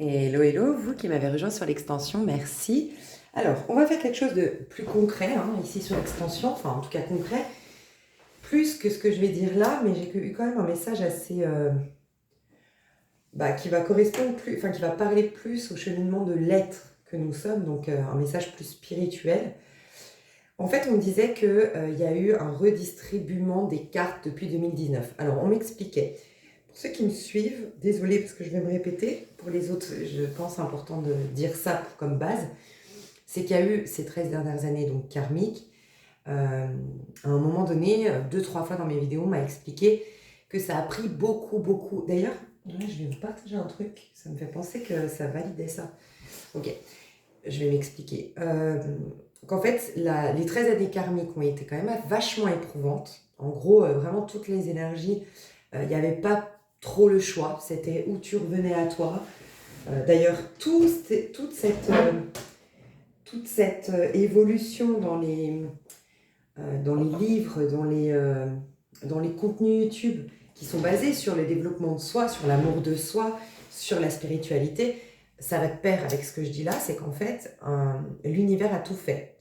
Hello, hello, vous qui m'avez rejoint sur l'extension, merci. Alors, on va faire quelque chose de plus concret ici sur l'extension, enfin en tout cas concret, plus que ce que je vais dire là, mais j'ai eu quand même un message assez qui va correspondre plus, enfin qui va parler plus au cheminement de l'être que nous sommes, donc un message plus spirituel. En fait, on me disait qu'il y a eu un redistribuement des cartes depuis 2019. Alors, on m'expliquait. Pour ceux qui me suivent, désolée parce que je vais me répéter, pour les autres, je pense important de dire ça comme base, c'est qu'il y a eu ces 13 dernières années donc karmiques. À un moment donné, 2-3 fois dans mes vidéos, on m'a expliqué que ça a pris beaucoup. D'ailleurs, là, je vais vous partager un truc, ça me fait penser que ça validait ça. Ok, je vais m'expliquer. Qu'en fait, les 13 années karmiques ont été quand même vachement éprouvantes. En gros, vraiment toutes les énergies, il n'y avait pas trop le choix, c'était où tu revenais à toi. D'ailleurs, toute cette évolution dans les livres, dans les contenus YouTube qui sont basés sur le développement de soi, sur l'amour de soi, sur la spiritualité, ça va de pair avec ce que je dis là, c'est qu'en fait, l'univers a tout fait,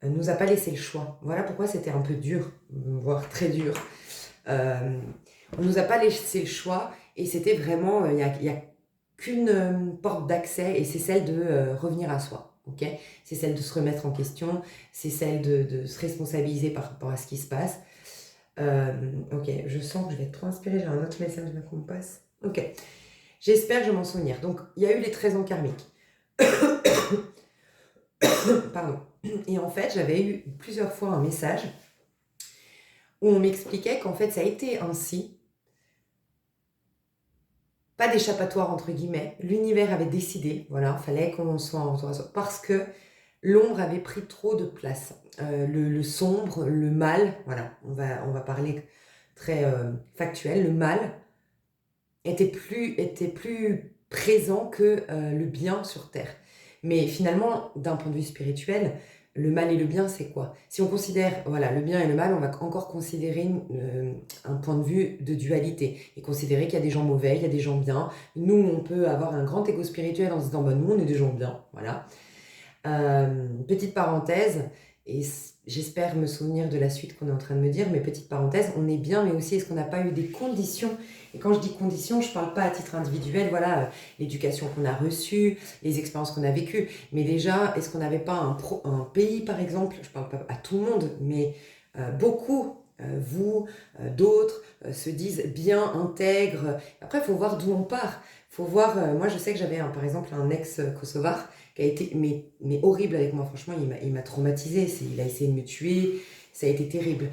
nous a pas laissé le choix. Voilà pourquoi c'était un peu dur, voire très dur. On nous a pas laissé le choix et c'était vraiment, il y a qu'une porte d'accès et c'est celle de revenir à soi. Okay, c'est celle de se remettre en question, c'est celle de se responsabiliser par rapport à ce qui se passe. Ok, je sens que je vais être trop inspirée, j'ai un autre message d'un qu'on me passe. Ok, j'espère que je vais m'en souvenir. Donc, il y a eu les 13 ans karmiques. Pardon. Et en fait, j'avais eu plusieurs fois un message où on m'expliquait qu'en fait, ça a été ainsi. Pas d'échappatoire entre guillemets. L'univers avait décidé, voilà, fallait qu'on soit en parce que l'ombre avait pris trop de place. Le sombre, le mal, voilà, on va parler très factuel, le mal était plus présent que le bien sur Terre. Mais finalement, d'un point de vue spirituel, le mal et le bien, c'est quoi? Si on considère voilà, le bien et le mal, on va encore considérer un point de vue de dualité et considérer qu'il y a des gens mauvais, il y a des gens bien. Nous, on peut avoir un grand ego spirituel en se disant bah, nous, on est des gens bien. Voilà. Petite parenthèse, et j'espère me souvenir de la suite qu'on est en train de me dire, mais petite parenthèse, on est bien, mais aussi est-ce qu'on n'a pas eu des conditions? Et quand je dis conditions, je ne parle pas à titre individuel, voilà, l'éducation qu'on a reçue, les expériences qu'on a vécues, mais déjà, est-ce qu'on n'avait pas un pays, par exemple, je ne parle pas à tout le monde, mais beaucoup, vous, d'autres, se disent bien, intègres. Après, il faut voir d'où on part. Il faut voir, moi je sais que j'avais par exemple un ex-kosovar qui a été mais horrible avec moi, franchement, il m'a traumatisée, il a essayé de me tuer, ça a été terrible.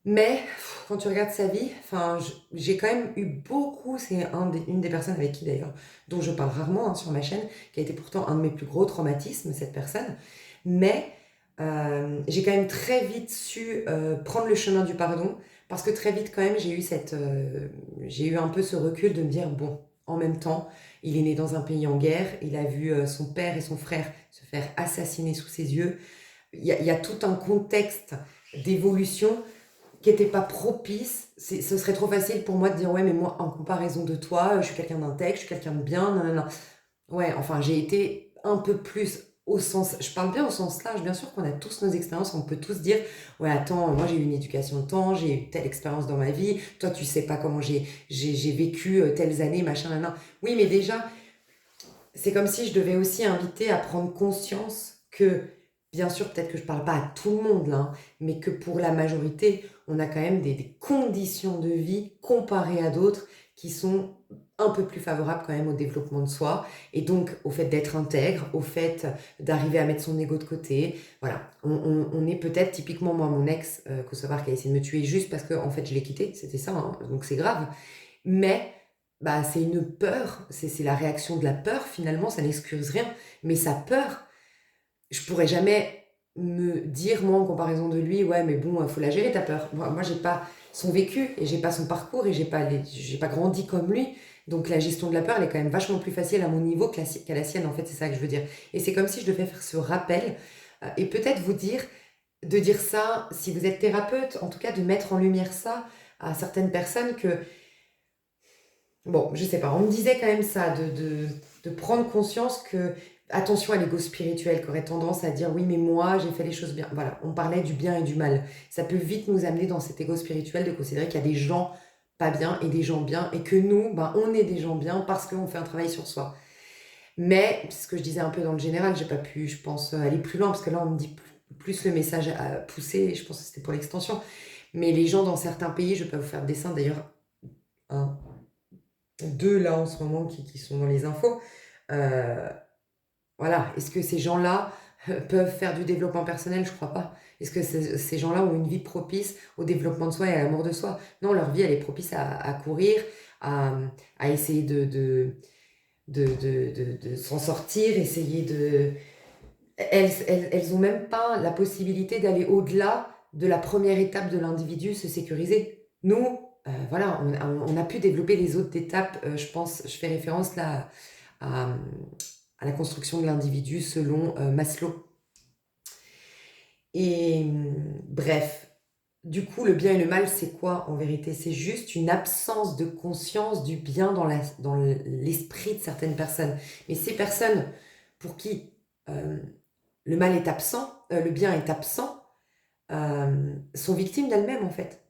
Mais quand tu regardes sa vie, j'ai quand même eu beaucoup, c'est une des personnes avec qui d'ailleurs, dont je parle rarement sur ma chaîne, qui a été pourtant un de mes plus gros traumatismes, cette personne. Mais j'ai quand même très vite su prendre le chemin du pardon, parce que très vite quand même j'ai eu un peu ce recul de me dire, bon, en même temps, il est né dans un pays en guerre, il a vu son père et son frère se faire assassiner sous ses yeux. Il y a tout un contexte d'évolution qui n'était pas propice. Ce serait trop facile pour moi de dire ouais mais moi en comparaison de toi, je suis quelqu'un d'intègre, je suis quelqu'un de bien, non, non, non. Ouais, enfin j'ai été un peu plus au sens, je parle bien au sens large, bien sûr qu'on a tous nos expériences, on peut tous dire ouais attends, moi j'ai eu une éducation de temps, j'ai eu telle expérience dans ma vie, toi tu sais pas comment j'ai vécu telles années, machin, nan, nan. Oui mais déjà, c'est comme si je devais aussi inviter à prendre conscience que, bien sûr, peut-être que je ne parle pas à tout le monde là, hein, mais que pour la majorité, on a quand même des conditions de vie comparées à d'autres qui sont un peu plus favorables quand même au développement de soi et donc au fait d'être intègre, au fait d'arriver à mettre son ego de côté. Voilà, on est peut-être typiquement moi, mon ex kosovar qui a essayé de me tuer juste parce que en fait je l'ai quitté, c'était ça, hein, donc c'est grave. Mais bah, c'est une peur, c'est la réaction de la peur finalement, ça n'excuse rien. Mais sa peur, je pourrais jamais me dire, moi en comparaison de lui, ouais mais bon, il faut la gérer ta peur. Moi j'ai pas son vécu et j'ai pas son parcours et j'ai pas grandi comme lui. Donc la gestion de la peur, elle est quand même vachement plus facile à mon niveau qu'à la sienne, en fait, c'est ça que je veux dire. Et c'est comme si je devais faire ce rappel et peut-être vous dire, de dire ça, si vous êtes thérapeute, en tout cas de mettre en lumière ça à certaines personnes que Bon, je sais pas, on me disait quand même ça, de prendre conscience que, attention à l'ego spirituel qui aurait tendance à dire oui, mais moi, j'ai fait les choses bien. Voilà, on parlait du bien et du mal. Ça peut vite nous amener dans cet ego spirituel de considérer qu'il y a des gens pas bien et des gens bien et que nous, ben, on est des gens bien parce qu'on fait un travail sur soi. Mais, c'est ce que je disais un peu dans le général, j'ai pas pu, je pense, aller plus loin parce que là, on me dit plus le message à pousser et je pense que c'était pour l'extension. Mais les gens dans certains pays, je vais pas vous faire de dessin d'ailleurs, un, deux là en ce moment qui sont dans les infos. Euh, voilà, est-ce que ces gens-là peuvent faire du développement personnel? Je crois pas. Est-ce que ces gens-là ont une vie propice au développement de soi et à l'amour de soi? Non, leur vie, elle est propice à courir, à, à essayer de s'en sortir, essayer de... elles ont même pas la possibilité d'aller au-delà de la première étape de l'individu, se sécuriser. Nous, voilà, on a pu développer les autres étapes. Je pense, je fais référence là à, à la construction de l'individu selon Maslow. Et bref, du coup, le bien et le mal, c'est quoi en vérité? C'est juste une absence de conscience du bien dans l'esprit de certaines personnes. Mais ces personnes pour qui euh, le mal est absent, le bien est absent, sont victimes d'elles-mêmes en fait.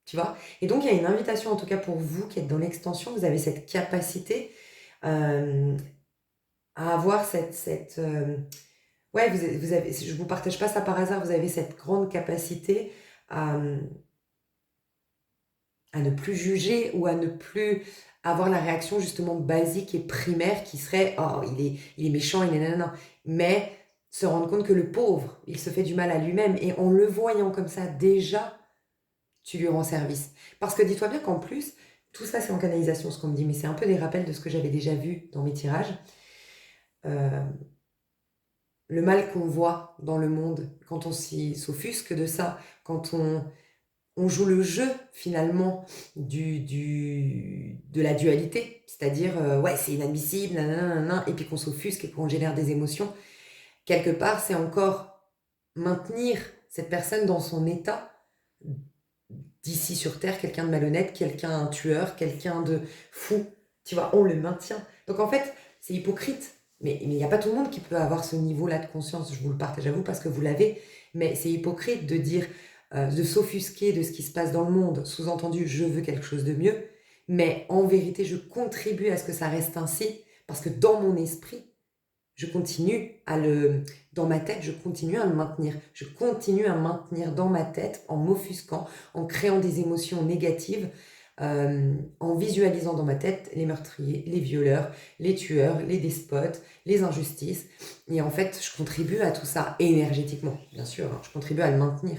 Tu vois? Et donc, il y a une invitation, en tout cas pour vous qui êtes dans l'extension, vous avez cette capacité euh, à avoir ouais, vous avez, je ne vous partage pas ça par hasard, vous avez cette grande capacité à, à ne plus juger ou à ne plus avoir la réaction justement basique et primaire qui serait oh, il est méchant, il est nanana. Mais se rendre compte que le pauvre, il se fait du mal à lui-même et en le voyant comme ça, déjà, tu lui rends service. Parce que dis-toi bien qu'en plus, tout ça c'est en canalisation ce qu'on me dit, mais c'est un peu des rappels de ce que j'avais déjà vu dans mes tirages. Euh, le mal qu'on voit dans le monde, quand on s'offusque de ça, quand on joue le jeu finalement de la dualité, c'est-à-dire ouais c'est inadmissible, nanana, nanana, et puis qu'on s'offusque et qu'on génère des émotions, quelque part c'est encore maintenir cette personne dans son état d'ici sur Terre, quelqu'un de malhonnête, quelqu'un un tueur, quelqu'un de fou, tu vois, on le maintient. Donc en fait c'est hypocrite, mais il n'y a pas tout le monde qui peut avoir ce niveau-là de conscience, je vous le partage à vous parce que vous l'avez, mais c'est hypocrite de dire de s'offusquer de ce qui se passe dans le monde, sous-entendu je veux quelque chose de mieux, mais en vérité je contribue à ce que ça reste ainsi, parce que dans mon esprit, je continue dans ma tête, je continue à le maintenir. Je continue à maintenir dans ma tête, en m'offusquant, en créant des émotions négatives, en visualisant dans ma tête les meurtriers, les violeurs, les tueurs, les despotes, les injustices. Et en fait, je contribue à tout ça énergétiquement, bien sûr, hein, je contribue à le maintenir.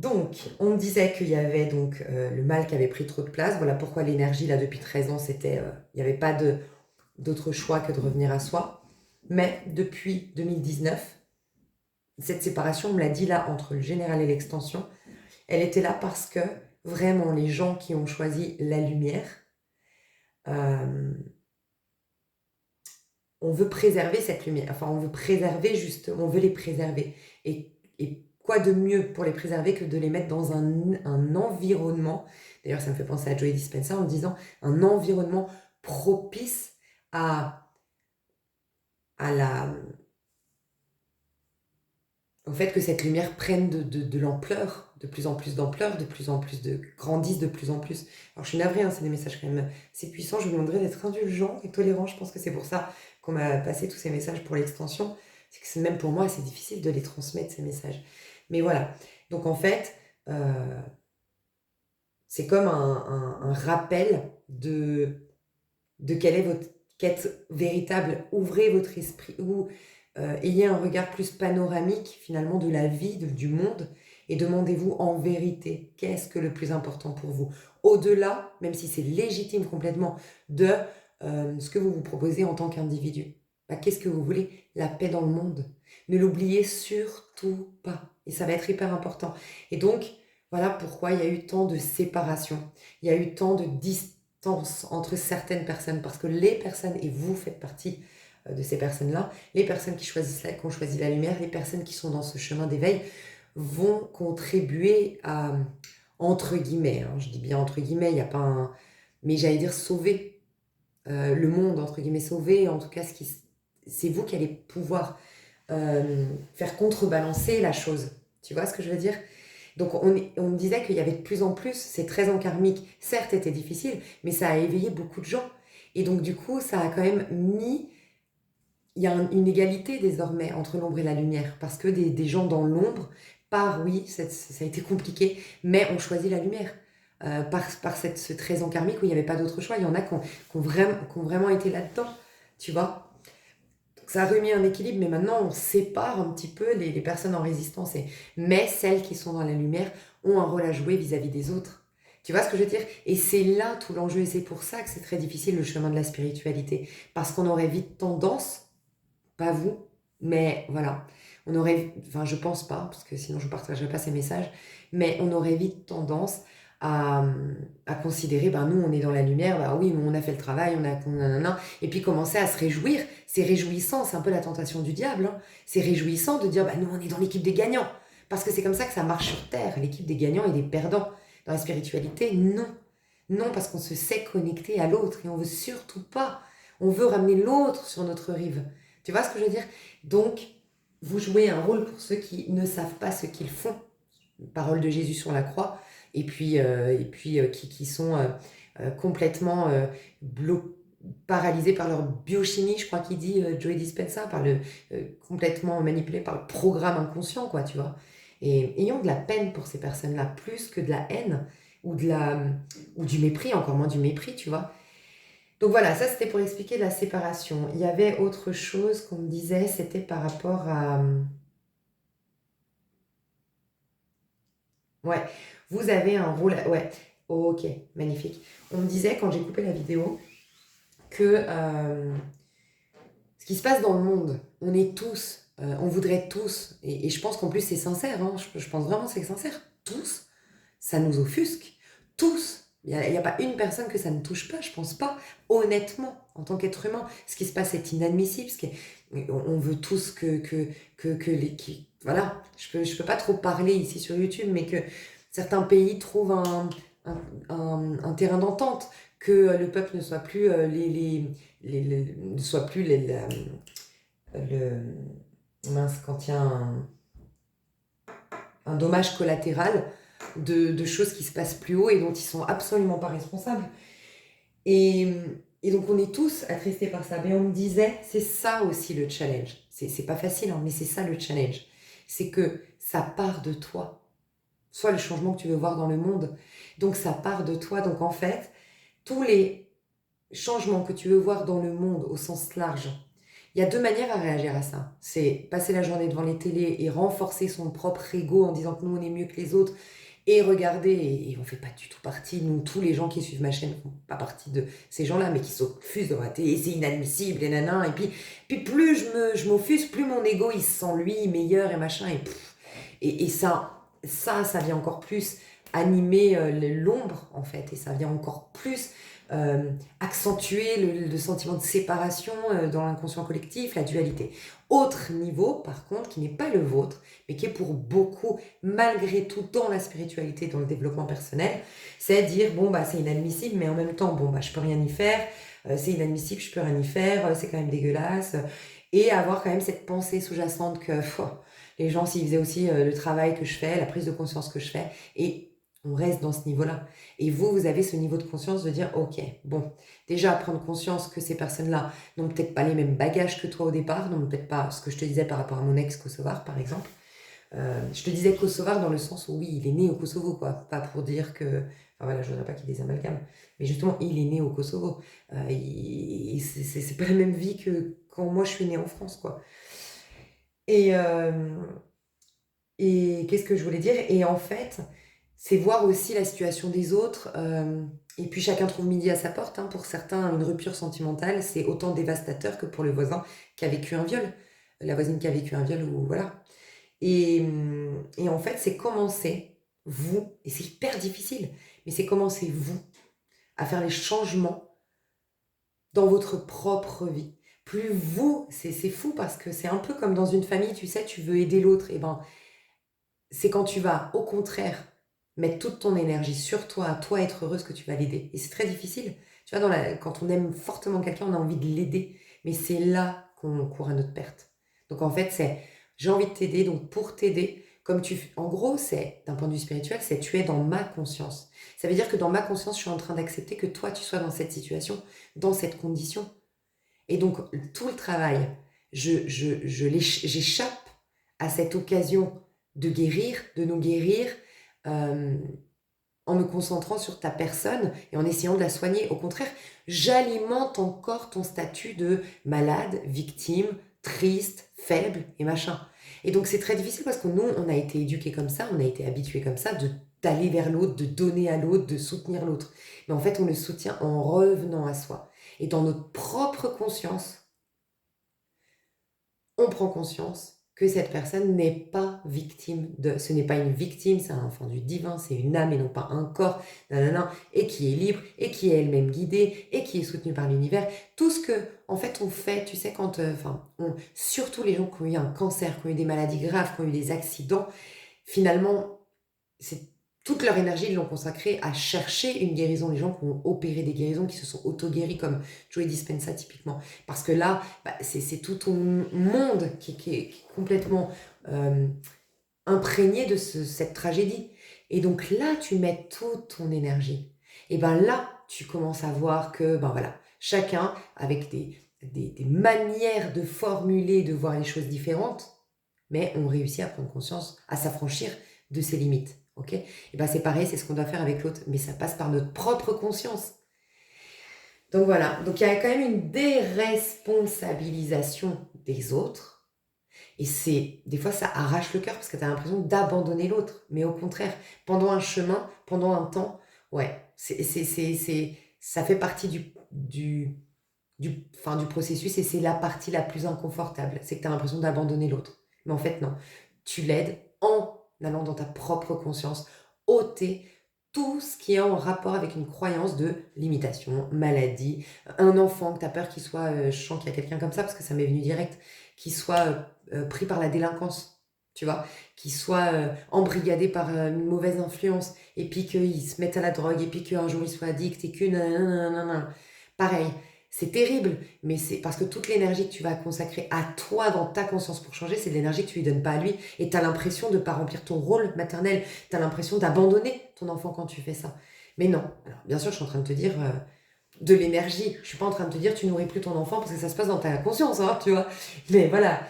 Donc, on me disait qu'il y avait donc le mal qui avait pris trop de place. Voilà pourquoi l'énergie, là, depuis 13 ans, c'était, il n'y avait pas d'autre choix que de revenir à soi. Mais depuis 2019, cette séparation, on me l'a dit là, entre le général et l'extension, elle était là parce que vraiment, les gens qui ont choisi la lumière, euh, on veut préserver cette lumière. Enfin, on veut préserver justement, on veut les préserver. Et quoi de mieux pour les préserver que de les mettre dans un environnement, d'ailleurs ça me fait penser à Joey Dispenza en disant un environnement propice à la, au fait que cette lumière prenne de l'ampleur, de plus en plus d'ampleur, de plus en plus grandisse de plus en plus. Alors je suis navrée, hein, c'est des messages quand même assez puissants, je vous demanderai d'être indulgent et tolérant, je pense que c'est pour ça qu'on m'a passé tous ces messages pour l'extension, c'est que même pour moi c'est difficile de les transmettre ces messages. Mais voilà, donc en fait, c'est comme un rappel de quelle est votre quête véritable. Ouvrez votre esprit, ou ayez un regard plus panoramique finalement de la vie, du monde, et demandez-vous en vérité, qu'est-ce que le plus important pour vous? Au-delà, même si c'est légitime complètement, de ce que vous vous proposez en tant qu'individu. Bah, qu'est-ce que vous voulez? La paix dans le monde. Ne l'oubliez surtout pas. Et ça va être hyper important. Et donc, voilà pourquoi il y a eu tant de séparation. Il y a eu tant de distance entre certaines personnes. Parce que les personnes, et vous faites partie de ces personnes-là, les personnes qui ont choisi la lumière, les personnes qui sont dans ce chemin d'éveil, vont contribuer à entre guillemets, hein, je dis bien entre guillemets, il n'y a pas un... Mais j'allais dire sauver le monde, entre guillemets, sauver, en tout cas, c'est vous qui allez pouvoir faire contrebalancer la chose. Tu vois ce que je veux dire? Donc on me disait qu'il y avait de plus en plus, ces 13 ans karmiques, certes étaient difficiles, mais ça a éveillé beaucoup de gens. Et donc du coup, ça a quand même mis... Il y a une égalité désormais entre l'ombre et la lumière, parce que des gens dans l'ombre, oui, ça a été compliqué, mais ont choisi la lumière. Ce 13 ans karmique où il n'y avait pas d'autre choix. Il y en a qui ont vraiment été là-dedans, tu vois. Donc ça a remis un équilibre, mais maintenant on sépare un petit peu les personnes en résistance. Mais celles qui sont dans la lumière ont un rôle à jouer vis-à-vis des autres. Tu vois ce que je veux dire? Et c'est là tout l'enjeu, et c'est pour ça que c'est très difficile le chemin de la spiritualité. Parce qu'on aurait vite tendance, pas vous, mais voilà, enfin je pense pas, parce que sinon je ne partagerais pas ces messages, mais on aurait vite tendance à, à considérer, ben nous on est dans la lumière, bah oui, mais on a fait le travail, nanana, et puis commencer à se réjouir. C'est réjouissant, c'est un peu la tentation du diable, hein. C'est réjouissant de dire, bah nous on est dans l'équipe des gagnants, parce que c'est comme ça que ça marche sur Terre, l'équipe des gagnants et des perdants. Dans la spiritualité, non. Non, parce qu'on se sait connecté à l'autre et on veut surtout pas. On veut ramener l'autre sur notre rive. Tu vois ce que je veux dire? Donc, vous jouez un rôle pour ceux qui ne savent pas ce qu'ils font. Parole de Jésus sur la croix. Qui sont complètement paralysés par leur biochimie, je crois qu'il dit Joey Dispenza, complètement manipulés par le programme inconscient, quoi, tu vois. Et ayons de la peine pour ces personnes-là, plus que de la haine ou du mépris, encore moins du mépris, tu vois. Donc voilà, ça c'était pour expliquer la séparation. Il y avait autre chose qu'on me disait, c'était par rapport à... Ouais, vous avez un rôle... Ouais, ok, magnifique. On me disait quand j'ai coupé la vidéo que ce qui se passe dans le monde, on est tous, on voudrait tous, et je pense qu'en plus c'est sincère, hein, je pense vraiment que c'est sincère, tous, ça nous offusque, tous. Il n'y a pas une personne que ça ne touche pas, je pense pas, honnêtement, en tant qu'être humain. Ce qui se passe est inadmissible, on veut tous voilà, je peux pas trop parler ici sur YouTube, mais que certains pays trouvent un terrain d'entente, que le peuple ne soit plus ne soit plus le, mince, quand il y a un dommage collatéral de choses qui se passent plus haut et dont ils sont absolument pas responsables. Et, et donc on est tous attristés par ça. Mais on me disait, c'est ça aussi le challenge. C'est pas facile, hein, mais c'est ça le challenge. C'est que ça part de toi. Soit le changement que tu veux voir dans le monde. Donc ça part de toi. Donc en fait, tous les changements que tu veux voir dans le monde au sens large, il y a deux manières à réagir à ça. C'est passer la journée devant les télés et renforcer son propre ego en disant que nous on est mieux que les autres et regarder, et on fait pas du tout partie, nous tous les gens qui suivent ma chaîne font pas partie de ces gens-là, mais qui s'offusent devant la télé, c'est inadmissible et nanan, et puis plus je m'offuse, plus mon ego il se sent lui meilleur et machin, et ça vient encore plus animer l'ombre en fait, et ça vient encore plus accentuer le sentiment de séparation dans l'inconscient collectif, la dualité. Autre niveau, par contre, qui n'est pas le vôtre, mais qui est pour beaucoup, malgré tout, dans la spiritualité, dans le développement personnel, c'est dire, bon, bah, c'est inadmissible, mais en même temps, bon, bah, je peux rien y faire, c'est inadmissible, je peux rien y faire, c'est quand même dégueulasse, et avoir quand même cette pensée sous-jacente que les gens, s'ils faisaient aussi le travail que je fais, la prise de conscience que je fais, et on reste dans ce niveau-là. Et vous avez ce niveau de conscience de dire, ok, bon, déjà prendre conscience que ces personnes-là n'ont peut-être pas les mêmes bagages que toi au départ, n'ont peut-être pas ce que je te disais par rapport à mon ex-Kosovar, par exemple. Je te disais Kosovar dans le sens où oui, il est né au Kosovo, quoi. Pas pour dire que... Enfin voilà, je voudrais pas qu'il y ait des amalgames. Mais justement, il est né au Kosovo. C'est pas la même vie que quand moi je suis née en France, quoi. Et, et qu'est-ce que je voulais dire? Et en fait, c'est voir aussi la situation des autres. Et puis chacun trouve midi à sa porte, hein. Pour certains, une rupture sentimentale, c'est autant dévastateur que pour le voisin qui a vécu un viol. La voisine qui a vécu un viol, ou voilà. Et en fait, c'est commencer, vous, et c'est hyper difficile, mais c'est commencer, vous, à faire les changements dans votre propre vie. Plus vous, c'est fou parce que c'est un peu comme dans une famille, tu sais, tu veux aider l'autre, et ben c'est quand tu vas, au contraire, mettre toute ton énergie sur toi, à toi être heureuse, que tu vas l'aider. Et c'est très difficile. Tu vois, quand on aime fortement quelqu'un, on a envie de l'aider. Mais c'est là qu'on court à notre perte. Donc en fait, j'ai envie de t'aider. Donc pour t'aider, en gros, c'est, d'un point de vue spirituel, c'est tu es dans ma conscience. Ça veut dire que dans ma conscience, je suis en train d'accepter que toi, tu sois dans cette situation, dans cette condition. Et donc, tout le travail, j'échappe à cette occasion de guérir, de nous guérir, euh, en me concentrant sur ta personne et en essayant de la soigner. Au contraire, j'alimente encore ton statut de malade, victime, triste, faible et machin. Et donc c'est très difficile parce que nous, on a été éduqués comme ça, on a été habitués comme ça, d'aller vers l'autre, de donner à l'autre, de soutenir l'autre. Mais en fait, on le soutient en revenant à soi. Et dans notre propre conscience, on prend conscience que cette personne n'est pas victime de... Ce n'est pas une victime, c'est un enfant du divin, c'est une âme et non pas un corps, nanana, et qui est libre, et qui est elle-même guidée, et qui est soutenue par l'univers. Tout ce que, en fait, on fait, tu sais, surtout les gens qui ont eu un cancer, qui ont eu des maladies graves, qui ont eu des accidents, finalement, c'est toute leur énergie, ils l'ont consacrée à chercher une guérison. Les gens qui ont opéré des guérisons, qui se sont auto-guéris, comme Joey Dispenza typiquement. Parce que là, c'est tout ton monde qui est complètement imprégné de cette tragédie. Et donc là, tu mets toute ton énergie. Et ben là, tu commences à voir que, ben voilà, chacun, avec des manières de formuler, de voir les choses différentes, mais on réussit à prendre conscience, à s'affranchir de ses limites. Ok ? Et ben c'est pareil, c'est ce qu'on doit faire avec l'autre, mais ça passe par notre propre conscience. Donc voilà, donc il y a quand même une déresponsabilisation des autres, et des fois ça arrache le cœur parce que tu as l'impression d'abandonner l'autre, mais au contraire, pendant un chemin, pendant un temps, ouais, ça fait partie du processus et c'est la partie la plus inconfortable, c'est que tu as l'impression d'abandonner l'autre. Mais en fait, non. Tu l'aides en allant dans ta propre conscience, ôter tout ce qui est en rapport avec une croyance de limitation, maladie, un enfant que tu as peur qu'il soit, je sens qu'il y a quelqu'un comme ça parce que ça m'est venu direct, qu'il soit pris par la délinquance, tu vois, qu'il soit embrigadé par une mauvaise influence et puis qu'il se mette à la drogue et puis qu'un jour il soit addict et que nanana. Pareil, c'est terrible, mais c'est parce que toute l'énergie que tu vas consacrer à toi dans ta conscience pour changer, c'est de l'énergie que tu lui donnes pas à lui. Et tu as l'impression de ne pas remplir ton rôle maternel. Tu as l'impression d'abandonner ton enfant quand tu fais ça. Mais non. Alors, bien sûr, je suis en train de te dire de l'énergie. Je suis pas en train de te dire tu nourris plus ton enfant parce que ça se passe dans ta conscience, hein, tu vois. Mais voilà.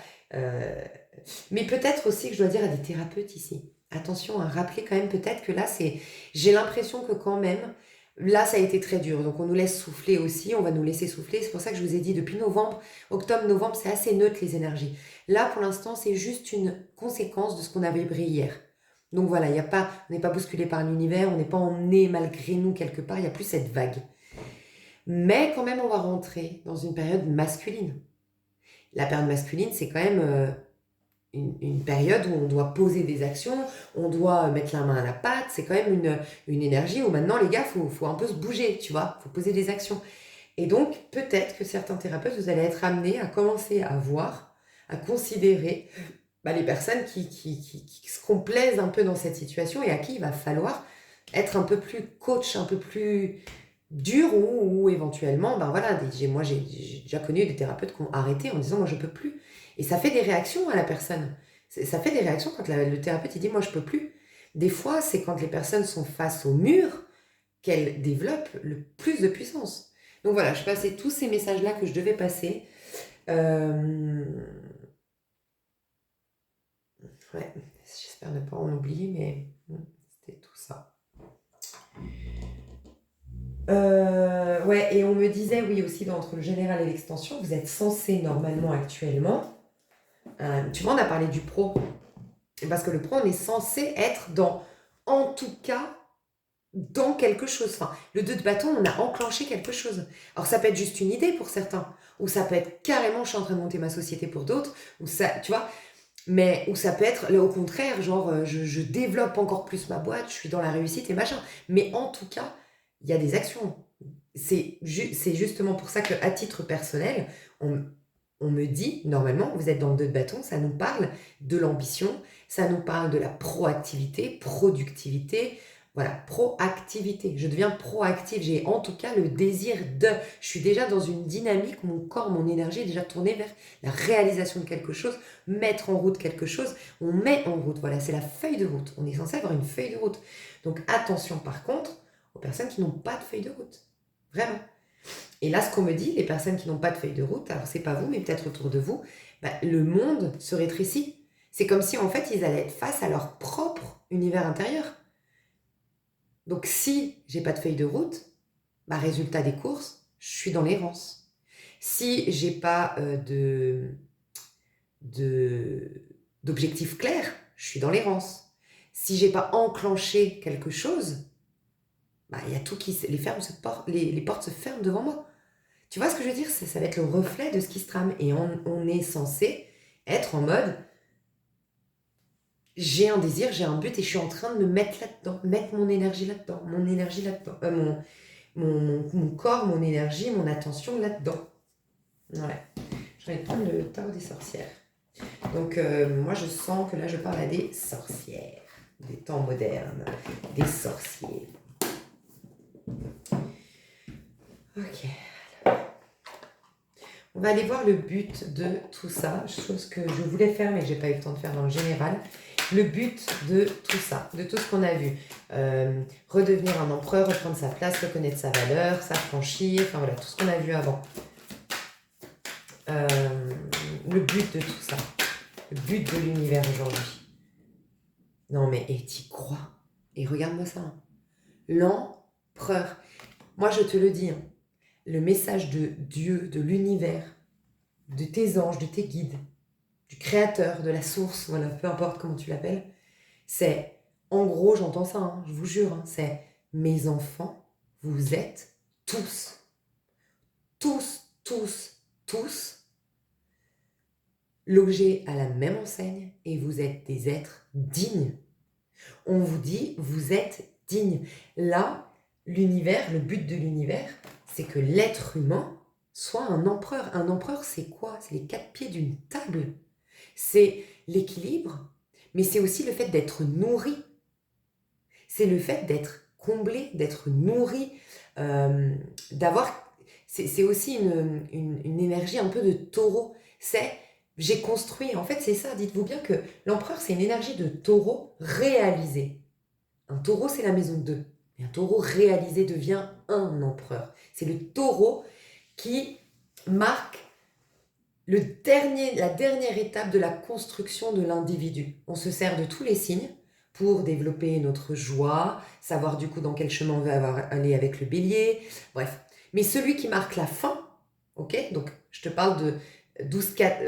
Mais peut-être aussi que je dois dire à des thérapeutes ici. Attention à rappeler quand même peut-être que là, j'ai l'impression que quand même, là, ça a été très dur. Donc, on nous laisse souffler aussi. On va nous laisser souffler. C'est pour ça que je vous ai dit depuis novembre, octobre, novembre, c'est assez neutre les énergies. Là, pour l'instant, c'est juste une conséquence de ce qu'on a vibré hier. Donc voilà, on n'est pas bousculé par l'univers, on n'est pas emmené malgré nous quelque part. Il n'y a plus cette vague. Mais quand même, on va rentrer dans une période masculine. La période masculine, c'est quand même une période où on doit poser des actions, on doit mettre la main à la pâte, c'est quand même une énergie où maintenant les gars, faut un peu se bouger, tu vois, faut poser des actions. Et donc peut-être que certains thérapeutes, vous allez être amenés à commencer à voir, à considérer les personnes qui se complaisent un peu dans cette situation et à qui il va falloir être un peu plus coach, un peu plus dur ou éventuellement, voilà, moi j'ai déjà connu des thérapeutes qui ont arrêté en disant moi je peux plus. Et ça fait des réactions à la personne. Ça fait des réactions quand le thérapeute il dit moi je peux plus. Des fois c'est quand les personnes sont face au mur qu'elles développent le plus de puissance. Donc voilà, je passais tous ces messages-là que je devais passer. Ouais, j'espère ne pas en oublier, mais c'était tout ça. Ouais, et on me disait, oui, aussi, entre le général et l'extension, vous êtes censé, normalement, actuellement, tu vois, on a parlé du pro, parce que le pro, on est censé être en tout cas, dans quelque chose. Enfin, le 2 de bâton, on a enclenché quelque chose. Alors, ça peut être juste une idée pour certains, ou ça peut être carrément, je suis en train de monter ma société pour d'autres, ou ça, tu vois, mais ou ça peut être, au contraire, genre, je développe encore plus ma boîte, je suis dans la réussite et machin. Mais en tout cas, il y a des actions. C'est justement pour ça qu'à titre personnel, on me dit, normalement, vous êtes dans le 2 de bâton, ça nous parle de l'ambition, ça nous parle de la proactivité, productivité, voilà, proactivité. Je deviens proactive, j'ai en tout cas le désir de. Je suis déjà dans une dynamique, mon corps, mon énergie est déjà tournée vers la réalisation de quelque chose, mettre en route quelque chose. On met en route, voilà, c'est la feuille de route. On est censé avoir une feuille de route. Donc attention par contre aux personnes qui n'ont pas de feuille de route. Vraiment. Et là, ce qu'on me dit, les personnes qui n'ont pas de feuille de route, alors c'est pas vous, mais peut-être autour de vous, le monde se rétrécit. C'est comme si en fait ils allaient être face à leur propre univers intérieur. Donc si j'ai pas de feuille de route, résultat des courses, je suis dans l'errance. Si j'ai pas d'objectif clair, je suis dans l'errance. Si j'ai pas enclenché quelque chose, il y a tout qui les portes se ferment devant moi. Tu vois ce que je veux dire? Ça va être le reflet de ce qui se trame. Et on est censé être en mode j'ai un désir, j'ai un but et je suis en train de me mettre là-dedans, mettre mon énergie là-dedans, mon corps, mon énergie, mon attention là-dedans. Ouais. Je vais prendre le tarot des sorcières. Donc moi je sens que là je parle à des sorcières, des temps modernes, des sorciers. Ok. On va aller voir le but de tout ça, chose que je voulais faire mais que j'ai pas eu le temps de faire dans le général. Le but de tout ça, de tout ce qu'on a vu. Redevenir un empereur, reprendre sa place, reconnaître sa valeur, s'affranchir, enfin voilà, tout ce qu'on a vu avant. Le but de tout ça, le but de l'univers aujourd'hui. Non mais, et t'y crois. Et regarde-moi ça. Hein. L'empereur. Moi je te le dis, hein, le message de Dieu, de l'univers, de tes anges, de tes guides, du créateur, de la source, voilà, peu importe comment tu l'appelles, c'est, en gros, j'entends ça, hein, je vous jure, hein, c'est mes enfants, vous êtes tous, logés à la même enseigne et vous êtes des êtres dignes. On vous dit, vous êtes dignes. Là, l'univers, le but de l'univers, c'est que l'être humain soit un empereur. Un empereur, c'est quoi? C'est les 4 pieds d'une table. C'est l'équilibre, mais c'est aussi le fait d'être nourri. C'est le fait d'être comblé, d'être nourri, d'avoir... C'est aussi une énergie un peu de taureau. C'est, j'ai construit, en fait c'est ça, dites-vous bien que l'empereur c'est une énergie de taureau réalisé. Un taureau c'est la maison 2. Et un taureau réalisé devient un empereur. C'est le taureau qui marque la dernière étape de la construction de l'individu. On se sert de tous les signes pour développer notre joie, savoir du coup dans quel chemin on va aller avec le bélier, bref. Mais celui qui marque la fin, ok, donc je te parle de 12, 4,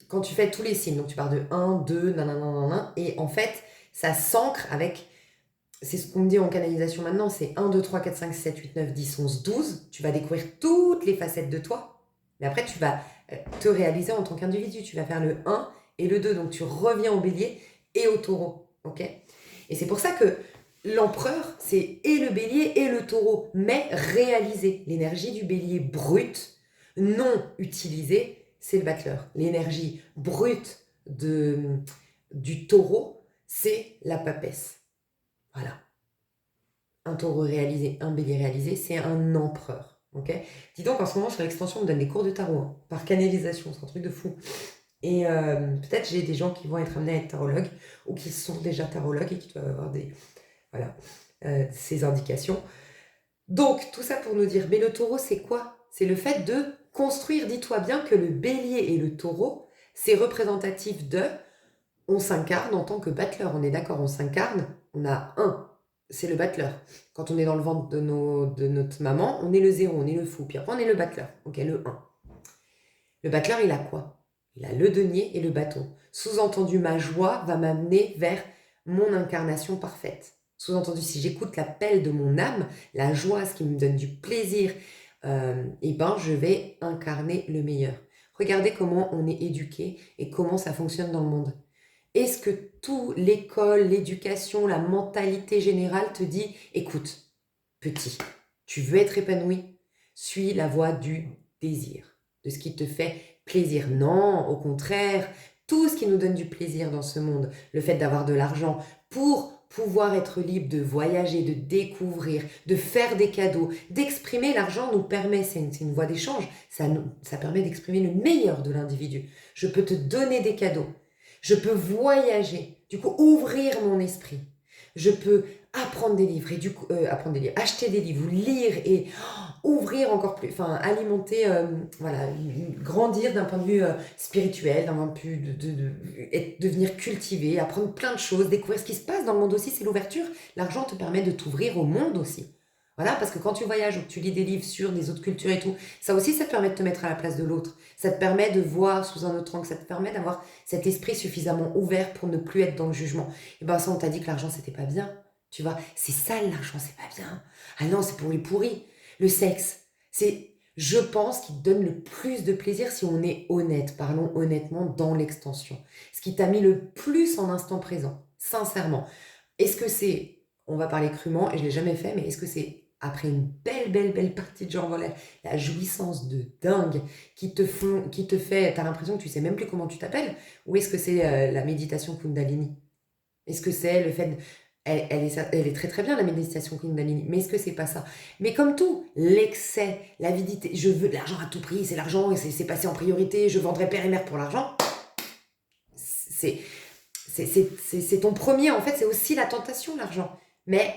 quand tu fais tous les signes, donc tu parles de 1, 2, nanana, et en fait, ça s'ancre avec, c'est ce qu'on me dit en canalisation maintenant, c'est 1, 2, 3, 4, 5, 7, 8, 9, 10, 11, 12, tu vas découvrir toutes les facettes de toi, mais après tu vas te réaliser en tant qu'individu, tu vas faire le 1 et le 2, donc tu reviens au bélier et au taureau, ok? Et c'est pour ça que l'empereur, c'est et le bélier et le taureau, mais réalisé. L'énergie du bélier brute, non utilisée, c'est le battleur. L'énergie brute du taureau, c'est la papesse. Voilà. Un taureau réalisé, un bélier réalisé, c'est un empereur. Okay, dis donc, en ce moment, sur l'extension, on me donne des cours de tarot, hein, par canalisation, c'est un truc de fou. Et peut-être j'ai des gens qui vont être amenés à être tarologues, ou qui sont déjà tarologues et qui doivent avoir ces indications. Donc, tout ça pour nous dire, mais le taureau, c'est quoi? C'est le fait de construire. Dis-toi bien que le bélier et le taureau, c'est représentatif de... On s'incarne en tant que battleur, on est d'accord, on s'incarne, on a un, c'est le battleur. Quand on est dans le ventre de notre maman, on est le 0, on est le fou, puis après on est le battleur, ok, le 1. Le battleur, il a quoi? Il a le denier et le bâton. Sous-entendu, ma joie va m'amener vers mon incarnation parfaite. Sous-entendu, si j'écoute l'appel de mon âme, la joie, ce qui me donne du plaisir, je vais incarner le meilleur. Regardez comment on est éduqué et comment ça fonctionne dans le monde. Est-ce que tout l'école, l'éducation, la mentalité générale te dit « Écoute, petit, tu veux être épanoui, suis la voie du désir, de ce qui te fait plaisir. Non, au contraire, tout ce qui nous donne du plaisir dans ce monde, le fait d'avoir de l'argent pour pouvoir être libre de voyager, de découvrir, de faire des cadeaux, d'exprimer l'argent nous permet, c'est une voie d'échange, ça permet d'exprimer le meilleur de l'individu. Je peux te donner des cadeaux, je peux voyager, du coup ouvrir mon esprit, je peux apprendre des livres, et du coup, apprendre des livres, acheter des livres, lire et ouvrir encore plus, enfin alimenter, voilà, grandir d'un point de vue spirituel, d'un point de vue devenir cultivé, apprendre plein de choses, découvrir ce qui se passe dans le monde aussi, c'est l'ouverture. L'argent te permet de t'ouvrir au monde aussi. Voilà, parce que quand tu voyages ou que tu lis des livres sur des autres cultures et tout, ça aussi, ça te permet de te mettre à la place de l'autre. Ça te permet de voir sous un autre angle, ça te permet d'avoir cet esprit suffisamment ouvert pour ne plus être dans le jugement. Et ben ça, on t'a dit que l'argent, c'était pas bien. Tu vois, c'est sale l'argent, c'est pas bien. Ah non, c'est pour les pourris. Le sexe, c'est, je pense, qui te donne le plus de plaisir si on est honnête. Parlons honnêtement dans l'extension. Ce qui t'a mis le plus en instant présent, sincèrement. Est-ce que c'est, on va parler crûment, et je ne l'ai jamais fait, mais est-ce que c'est après une belle partie de genre, voilà, la jouissance de dingue qui te fait, t'as l'impression que tu sais même plus comment tu t'appelles, ou est-ce que c'est la méditation Kundalini? Est-ce que c'est le fait elle est très très bien la méditation Kundalini, mais est-ce que c'est pas ça? Mais comme tout, l'excès, l'avidité, je veux de l'argent à tout prix, c'est l'argent et c'est passé en priorité, je vendrai père et mère pour l'argent, c'est c'est ton premier, en fait, c'est aussi la tentation, l'argent. Mais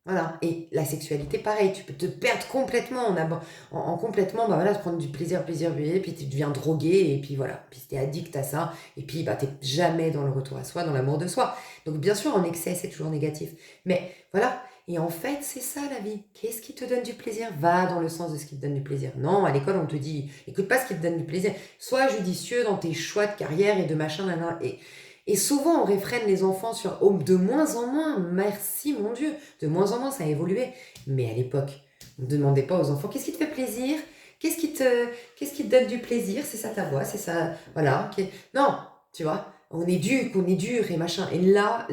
voilà, et la sexualité, pareil, tu peux te perdre complètement en complètement, bah voilà, se prendre du plaisir, et puis tu deviens drogué, et puis voilà, puis t'es addict à ça, et puis bah t'es jamais dans le retour à soi, dans l'amour de soi. Donc bien sûr, en excès, c'est toujours négatif. Mais voilà, et en fait, c'est ça la vie. Qu'est-ce qui te donne du plaisir? Va dans le sens de ce qui te donne du plaisir. Non, à l'école, on te dit, écoute pas ce qui te donne du plaisir. Sois judicieux dans tes choix de carrière et de machin, nan, et souvent, on réfrène les enfants sur oh, de moins en moins, merci mon Dieu, de moins en moins, ça a évolué. Mais à l'époque, on ne demandait pas aux enfants qu'est-ce qui te fait plaisir, qu'est-ce qui te donne du plaisir, c'est ça ta voix, c'est ça, voilà. Non, tu vois, on est dur et machin. Et là,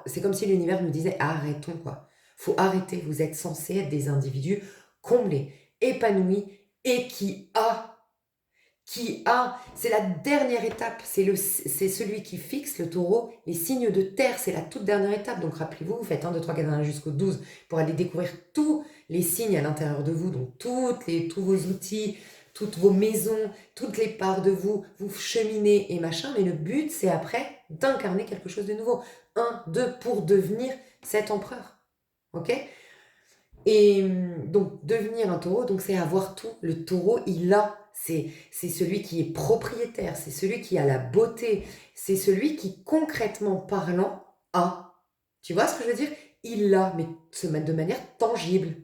c'est comme si l'univers nous disait arrêtons quoi. Faut arrêter, vous êtes censés être des individus comblés, épanouis et c'est la dernière étape, c'est celui qui fixe le taureau, les signes de terre, c'est la toute dernière étape. Donc rappelez-vous, vous faites 1, 2, 3, 4, 1 jusqu'au 12 pour aller découvrir tous les signes à l'intérieur de vous, donc tous vos outils, toutes vos maisons, toutes les parts de vous, vous cheminez et machin, mais le but c'est après d'incarner quelque chose de nouveau. 1, 2, pour devenir cet empereur. Ok? Et donc, devenir un taureau, donc c'est avoir tout. Le taureau, c'est celui qui est propriétaire, c'est celui qui a la beauté, c'est celui qui, concrètement parlant, a. Tu vois ce que je veux dire? Il l'a, mais de manière tangible.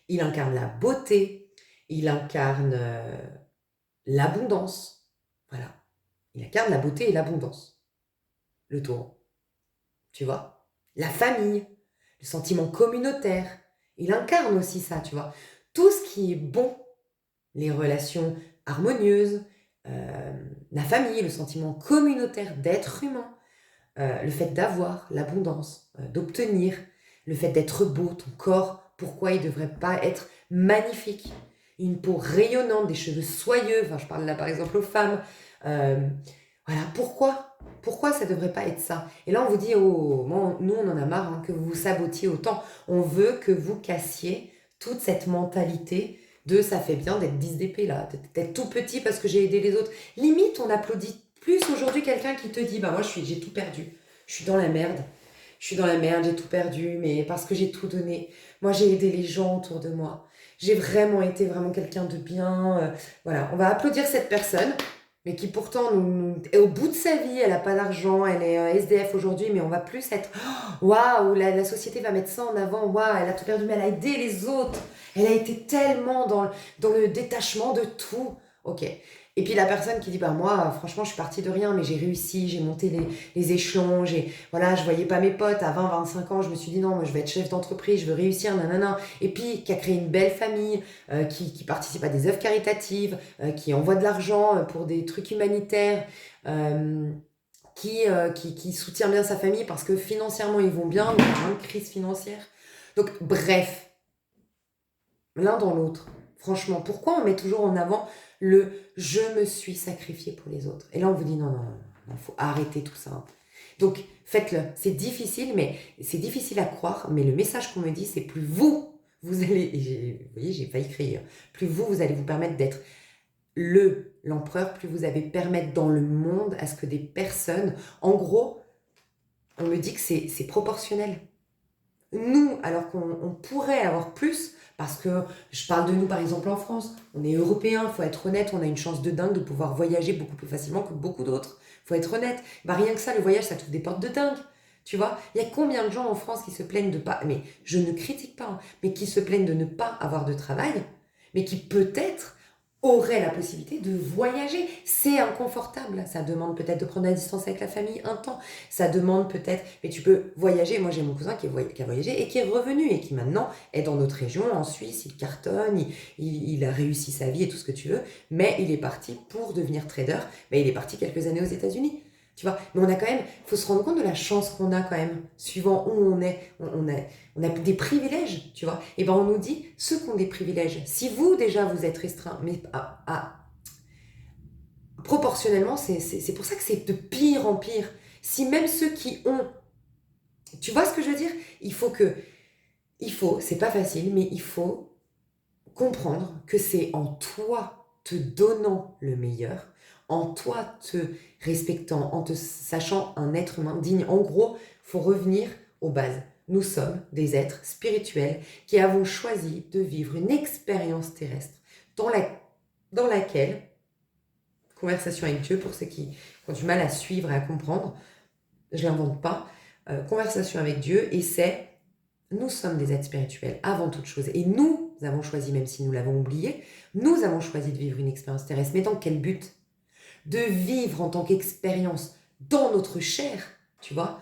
Il incarne la beauté, il incarne l'abondance. Voilà. Il incarne la beauté et l'abondance, le taureau. Tu vois? La famille, le sentiment communautaire. Il incarne aussi ça, tu vois. Tout ce qui est bon, les relations harmonieuses, la famille, le sentiment communautaire d'être humain, le fait d'avoir l'abondance, d'obtenir, le fait d'être beau, ton corps, pourquoi il ne devrait pas être magnifique? Une peau rayonnante, des cheveux soyeux, enfin je parle là par exemple aux femmes. Voilà, pourquoi? Pourquoi ça ne devrait pas être ça? Et là on vous dit, oh, nous on en a marre hein, que vous vous sabotiez autant. On veut que vous cassiez toute cette mentalité de ça fait bien d'être 10 d'épée là, d'être tout petit parce que j'ai aidé les autres. Limite, on applaudit plus aujourd'hui quelqu'un qui te dit, bah moi j'ai tout perdu, je suis dans la merde, j'ai tout perdu, mais parce que j'ai tout donné. Moi j'ai aidé les gens autour de moi. J'ai vraiment été vraiment quelqu'un de bien. Voilà, on va applaudir cette personne, mais qui pourtant est au bout de sa vie, elle n'a pas d'argent, elle est SDF aujourd'hui, mais on va plus être waouh, la société va mettre ça en avant, waouh, elle a tout perdu, mais elle a aidé les autres. Elle a été tellement dans le détachement de tout. Ok. Et puis la personne qui dit, bah moi, franchement, je suis partie de rien, mais j'ai réussi, j'ai monté les échelons, voilà, je voyais pas mes potes à 20, 25 ans, je me suis dit non, moi je vais être chef d'entreprise, je veux réussir, nanana. Et puis qui a créé une belle famille, qui participe à des œuvres caritatives, qui envoie de l'argent pour des trucs humanitaires, qui soutient bien sa famille parce que financièrement ils vont bien, mais il y a une crise financière. Donc bref, l'un dans l'autre. Franchement, pourquoi on met toujours en avant le « je me suis sacrifié pour les autres ». Et là, on vous dit non, non, il faut arrêter tout ça. Donc, faites-le. C'est difficile, mais c'est difficile à croire. Mais le message qu'on me dit, c'est plus vous allez, vous voyez, j'ai failli crier, plus vous allez vous permettre d'être l'empereur, plus vous allez permettre dans le monde à ce que des personnes, en gros, on me dit que c'est proportionnel. Nous, alors qu'on pourrait avoir plus, parce que je parle de nous par exemple en France, on est européens, il faut être honnête, on a une chance de dingue de pouvoir voyager beaucoup plus facilement que beaucoup d'autres. Il faut être honnête. Bah, rien que ça, le voyage, ça t'ouvre des portes de dingue. Tu vois, il y a combien de gens en France qui se plaignent de pas, mais je ne critique pas, hein, mais qui se plaignent de ne pas avoir de travail, mais qui peut-être auraient la possibilité de voyager. C'est inconfortable, ça demande peut-être de prendre la distance avec la famille un temps, ça demande peut-être, mais tu peux voyager. Moi j'ai mon cousin qui a voyagé et qui est revenu et qui maintenant est dans notre région, en Suisse, il cartonne, il a réussi sa vie et tout ce que tu veux, mais il est parti pour devenir trader, mais il est parti quelques années aux États-Unis. Tu vois, mais on a quand même, il faut se rendre compte de la chance qu'on a quand même, suivant où on est. On a des privilèges, tu vois. Et ben on nous dit, ceux qui ont des privilèges, si vous déjà vous êtes restreint, mais proportionnellement, c'est pour ça que c'est de pire en pire. Si même ceux qui ont, tu vois ce que je veux dire? C'est pas facile, mais il faut comprendre que c'est en toi te donnant le meilleur, en toi te respectant, en te sachant un être humain digne. En gros, il faut revenir aux bases. Nous sommes des êtres spirituels qui avons choisi de vivre une expérience terrestre dans laquelle, conversation avec Dieu pour ceux qui ont du mal à suivre et à comprendre, je ne l'invente pas, conversation avec Dieu, et nous sommes des êtres spirituels avant toute chose. Et nous avons choisi, même si nous l'avons oublié, nous avons choisi de vivre une expérience terrestre. Mais dans quel but? De vivre en tant qu'expérience dans notre chair, tu vois,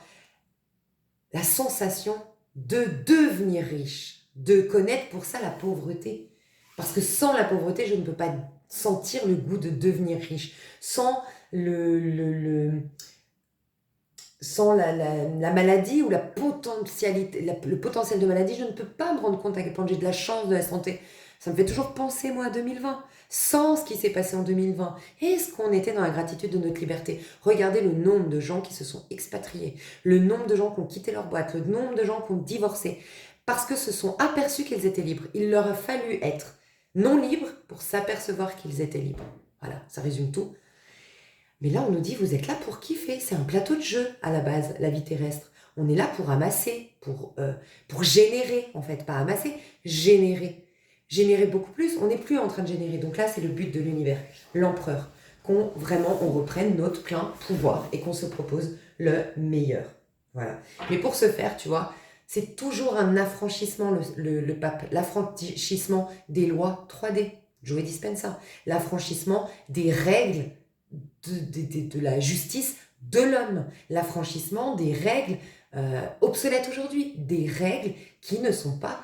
la sensation de devenir riche, de connaître pour ça la pauvreté. Parce que sans la pauvreté, je ne peux pas sentir le goût de devenir riche. Sans sans la maladie ou la potentialité, le potentiel de maladie, je ne peux pas me rendre compte à quel point j'ai de la chance de la santé. Ça me fait toujours penser, moi, à 2020. Sans ce qui s'est passé en 2020, est-ce qu'on était dans la gratitude de notre liberté? Regardez le nombre de gens qui se sont expatriés, le nombre de gens qui ont quitté leur boîte, le nombre de gens qui ont divorcé, parce que se sont aperçus qu'ils étaient libres. Il leur a fallu être non libres pour s'apercevoir qu'ils étaient libres. Voilà, ça résume tout. Mais là, on nous dit, vous êtes là pour kiffer. C'est un plateau de jeu, à la base, la vie terrestre. On est là pour amasser, pour générer, en fait. Pas amasser, générer. Générer beaucoup plus. On n'est plus en train de générer. Donc là, c'est le but de l'univers, l'empereur. Qu'on vraiment, on reprenne notre plein pouvoir et qu'on se propose le meilleur. Voilà. Mais pour ce faire, tu vois, c'est toujours un affranchissement, le pape. L'affranchissement des lois 3D. Joe Dispenza. L'affranchissement des règles de la justice de l'homme, l'affranchissement des règles obsolètes aujourd'hui, des règles qui ne sont pas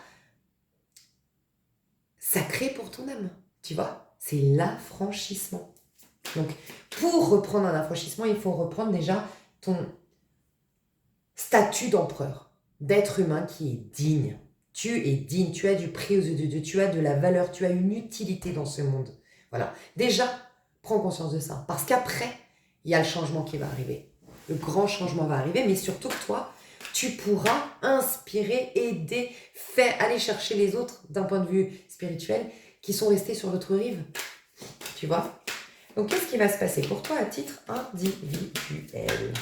sacrées pour ton âme, tu vois, c'est l'affranchissement. Donc, pour reprendre un affranchissement, il faut reprendre déjà ton statut d'empereur, d'être humain qui est digne. Tu es digne, tu as du prix aux yeux de Dieu, tu as de la valeur, tu as une utilité dans ce monde. Voilà, déjà, prends conscience de ça, parce qu'après, il y a le changement qui va arriver. Le grand changement va arriver, mais surtout que toi, tu pourras inspirer, aider, aller chercher les autres d'un point de vue spirituel qui sont restés sur l'autre rive. Tu vois? Donc, qu'est-ce qui va se passer pour toi à titre individuel?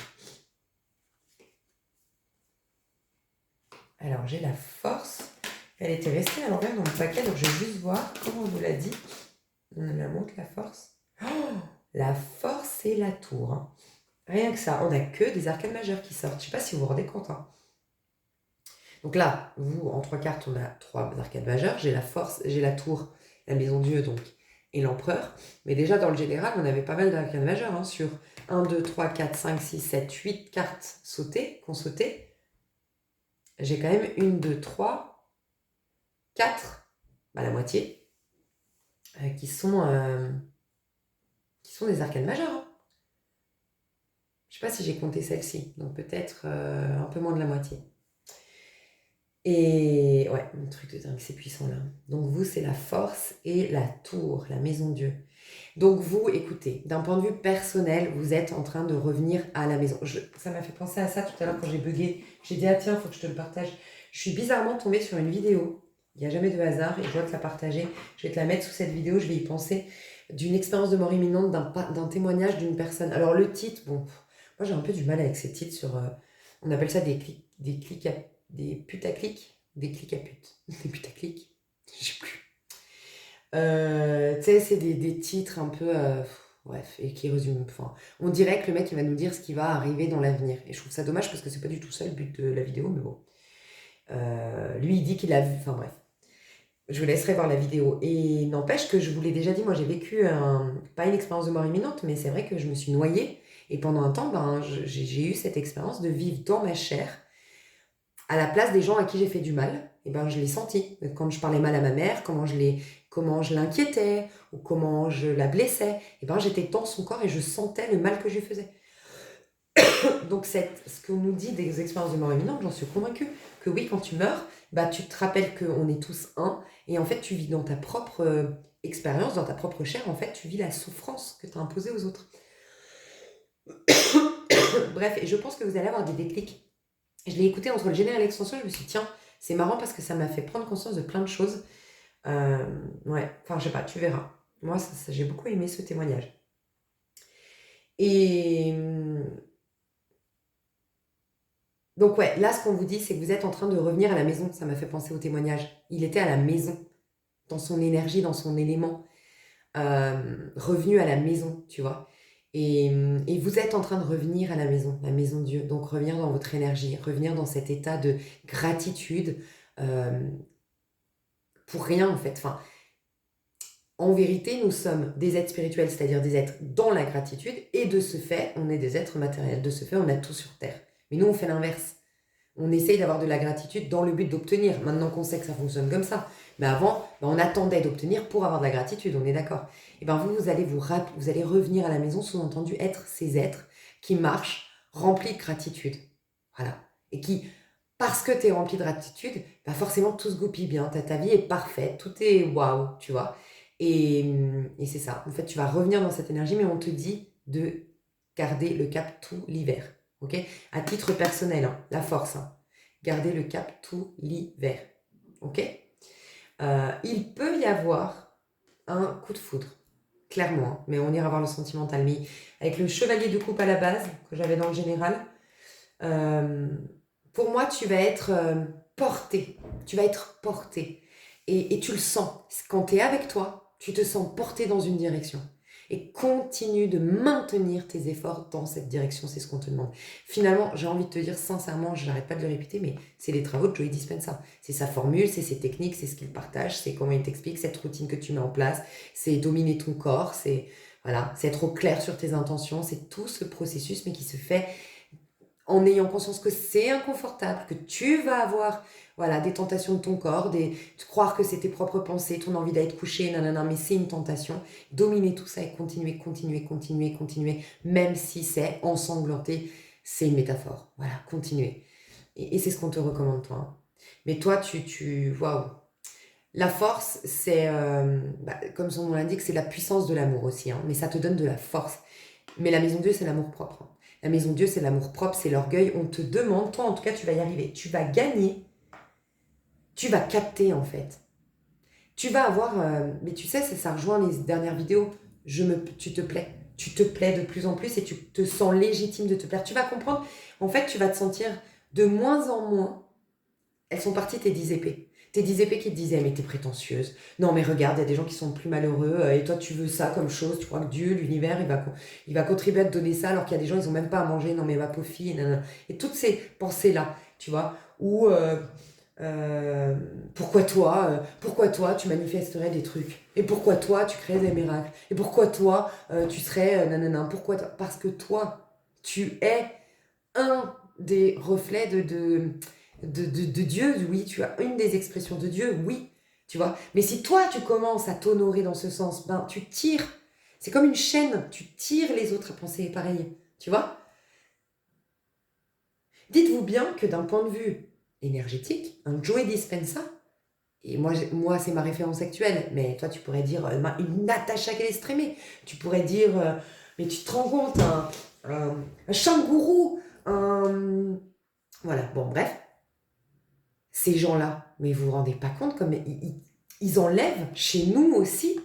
Alors, j'ai la force. Elle était restée à l'envers dans le paquet, donc je vais juste voir comment on nous l'a dit. On nous la montre, la force. Oh, la force et la tour. Hein. Rien que ça, on n'a que des arcades majeures qui sortent. Je ne sais pas si vous vous rendez compte. Hein. Donc là, vous, en 3 cartes, on a 3 arcades majeures. J'ai la force, j'ai la tour, la maison Dieu, donc, et l'empereur. Mais déjà, dans le général, on avait pas mal d'arcades majeures. Hein, sur 1, 2, 3, 4, 5, 6, 7, 8 cartes sautées, qu'on sautait. J'ai quand même 1, 2, 3, 4, la moitié, qui sont des arcades majeures. Hein. Je ne sais pas si j'ai compté celle-ci, donc peut-être un peu moins de la moitié. Et ouais, un truc de dingue, c'est puissant là. Donc vous, c'est la force et la tour, la maison Dieu. Donc vous, écoutez, d'un point de vue personnel, vous êtes en train de revenir à la maison. Ça m'a fait penser à ça tout à l'heure quand j'ai bugué. J'ai dit, ah tiens, il faut que je te le partage. Je suis bizarrement tombée sur une vidéo. Il n'y a jamais de hasard et je dois te la partager. Je vais te la mettre sous cette vidéo, je vais y penser. D'une expérience de mort imminente, d'un témoignage d'une personne. Alors le titre, bon, moi j'ai un peu du mal avec ces titres sur... on appelle ça des putaclics, des clics à pute. Des putaclics, je sais plus. Tu sais, c'est des titres un peu... bref, et qui résument... Enfin, on dirait que le mec, il va nous dire ce qui va arriver dans l'avenir. Et je trouve ça dommage parce que c'est pas du tout ça le but de la vidéo, mais bon. Lui, il dit qu'il a vu... Enfin bref. Je vous laisserai voir la vidéo. Et n'empêche que je vous l'ai déjà dit, moi j'ai vécu pas une expérience de mort imminente, mais c'est vrai que je me suis noyée. Et pendant un temps, ben, j'ai eu cette expérience de vivre dans ma chair, à la place des gens à qui j'ai fait du mal. Et ben, je l'ai senti. Quand je parlais mal à ma mère, comment je l'inquiétais, ou comment je la blessais, et ben, j'étais dans son corps et je sentais le mal que je lui faisais. Donc ce qu'on nous dit des expériences de mort imminente, j'en suis convaincue, que oui, quand tu meurs, bah, tu te rappelles qu'on est tous un, et en fait tu vis dans ta propre expérience, dans ta propre chair, en fait tu vis la souffrance que tu as imposée aux autres. Bref, et je pense que vous allez avoir des déclics. Je l'ai écouté entre le générique et l'extension, je me suis dit tiens, c'est marrant parce que ça m'a fait prendre conscience de plein de choses. Ouais, enfin je sais pas, tu verras. Moi j'ai beaucoup aimé ce témoignage. Et donc ouais, là ce qu'on vous dit, c'est que vous êtes en train de revenir à la maison. Ça m'a fait penser au témoignage. Il était à la maison, dans son énergie, dans son élément, revenu à la maison, tu vois. Et vous êtes en train de revenir à la maison Dieu. Donc revenir dans votre énergie, revenir dans cet état de gratitude pour rien en fait. Enfin, en vérité, nous sommes des êtres spirituels, c'est-à-dire des êtres dans la gratitude, et de ce fait, on est des êtres matériels. De ce fait, on a tout sur Terre. Mais nous, on fait l'inverse. On essaye d'avoir de la gratitude dans le but d'obtenir. Maintenant qu'on sait que ça fonctionne comme ça. Mais avant, ben, on attendait d'obtenir pour avoir de la gratitude, on est d'accord. Et bien vous allez revenir à la maison, sous-entendu, être ces êtres qui marchent remplis de gratitude. Voilà. Et qui, parce que tu es rempli de gratitude, ben forcément tout se goupille bien. Ta vie est parfaite, tout est waouh, tu vois. Et c'est ça. En fait, tu vas revenir dans cette énergie, mais on te dit de garder le cap tout l'hiver. Ok? À titre personnel, hein, la force. Hein. Garder le cap tout l'hiver. Ok? Il peut y avoir un coup de foudre. Clairement. Hein, mais on ira voir le sentimental. Mais avec le chevalier de coupe à la base, que j'avais dans le général, pour moi, tu vas être porté. Tu vas être porté. Et tu le sens. Quand tu es avec toi, tu te sens porté dans une direction. Et continue de maintenir tes efforts dans cette direction, c'est ce qu'on te demande. Finalement, j'ai envie de te dire sincèrement, je n'arrête pas de le répéter, mais c'est les travaux de Joey Dispenza. C'est sa formule, c'est ses techniques, c'est ce qu'il partage, c'est comment il t'explique, cette routine que tu mets en place, c'est dominer ton corps, c'est voilà, c'est être au clair sur tes intentions, c'est tout ce processus, mais qui se fait en ayant conscience que c'est inconfortable, que tu vas avoir voilà, des tentations de ton corps, de croire que c'est tes propres pensées, ton envie d'être couché, nanana, mais c'est une tentation. Dominer tout ça et continuer, même si c'est ensanglanté, c'est une métaphore. Voilà, continuer. Et c'est ce qu'on te recommande, toi. Hein. Mais toi, waouh. La force, c'est, comme son nom l'indique, c'est la puissance de l'amour aussi, hein, mais ça te donne de la force. Mais la maison Dieu, c'est l'amour propre. Hein. La maison Dieu, c'est l'amour propre, c'est l'orgueil. On te demande, toi en tout cas, tu vas y arriver. Tu vas gagner. Tu vas capter en fait. Tu vas avoir, mais tu sais, ça rejoint les dernières vidéos. Tu te plais. Tu te plais de plus en plus et tu te sens légitime de te plaire. Tu vas comprendre. En fait, tu vas te sentir de moins en moins. Elles sont parties tes 10 épées. Tes 10 épées qui te disaient, mais t'es prétentieuse. Non, mais regarde, il y a des gens qui sont plus malheureux et toi, tu veux ça comme chose. Tu crois que Dieu, l'univers, il va contribuer à te donner ça alors qu'il y a des gens, ils n'ont même pas à manger. Non, mais ma pauvre fille. Nanana. Et toutes ces pensées-là, tu vois, ou pourquoi toi, tu manifesterais des trucs? Et pourquoi toi, tu crées des miracles? Et pourquoi toi, tu serais nanana? Pourquoi toi? Parce que toi, tu es un des reflets de Dieu, oui, tu as une des expressions de Dieu, oui, tu vois. Mais si toi, tu commences à t'honorer dans ce sens, ben, tu tires. C'est comme une chaîne, tu tires les autres à penser pareil, tu vois. Dites-vous bien que d'un point de vue énergétique, un Joey Dispenza. Et moi c'est ma référence actuelle, mais toi tu pourrais dire une Natacha Calestrémé, tu pourrais dire, mais tu te rends compte, un Shanguru, voilà, bon bref, ces gens-là, mais vous vous rendez pas compte comme ils enlèvent chez nous aussi.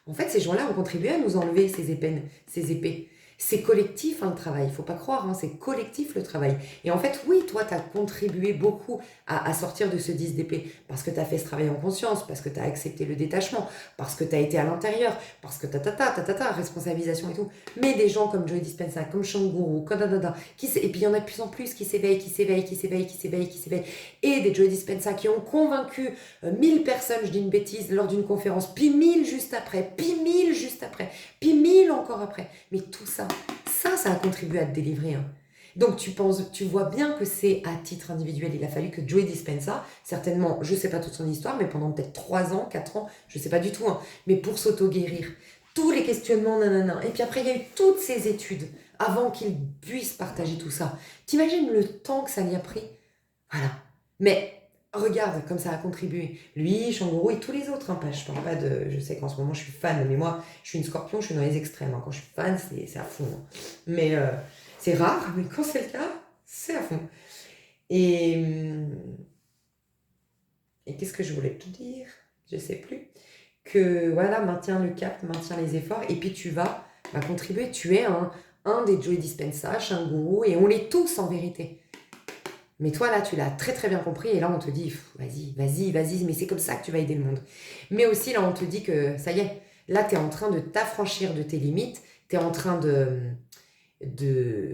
En fait, ces gens-là ont contribué à nous enlever ces épées. C'est collectif le travail, il faut pas croire, c'est collectif le travail. Et en fait, oui, toi, tu as contribué beaucoup à sortir de ce 10 d'épée, parce que tu as fait ce travail en conscience, parce que tu as accepté le détachement, parce que tu as été à l'intérieur, parce que responsabilisation et tout. Mais des gens comme Joey Dispenza, comme Shanguru, et puis il y en a de plus en plus qui s'éveillent, et des Joey Dispenza qui ont convaincu 1000 personnes, je dis une bêtise, lors d'une conférence, puis 1000 juste après, puis 1000 juste après, puis 1000 encore après. Mais tout ça a contribué à te délivrer. Donc tu vois bien que c'est à titre individuel. Il a fallu que Joey Dispenza, certainement, je ne sais pas toute son histoire, mais pendant peut-être 3 ans, 4 ans, je ne sais pas du tout, mais pour s'auto-guérir, tous les questionnements, nanana. Et puis après, il y a eu toutes ces études avant qu'il puisse partager tout ça. T'imagines le temps que ça lui a pris? Voilà. Mais regarde comme ça a contribué. Lui, Shanguru et tous les autres. Je parle pas de... Je sais qu'en ce moment, je suis fan, mais moi, je suis une scorpion, je suis dans les extrêmes. Quand je suis fan, c'est à fond. Mais c'est rare, mais quand c'est le cas, c'est à fond. Et qu'est-ce que je voulais te dire? Je sais plus. Que voilà, maintiens le cap, maintiens les efforts, et puis tu vas contribuer. Tu es un des Joey Dispenza, Shanguru, et on l'est tous en vérité. Mais toi, là, tu l'as très très bien compris, et là, on te dit, vas-y, mais c'est comme ça que tu vas aider le monde. Mais aussi, là, on te dit que, ça y est, là, tu es en train de t'affranchir de tes limites, tu es en train de...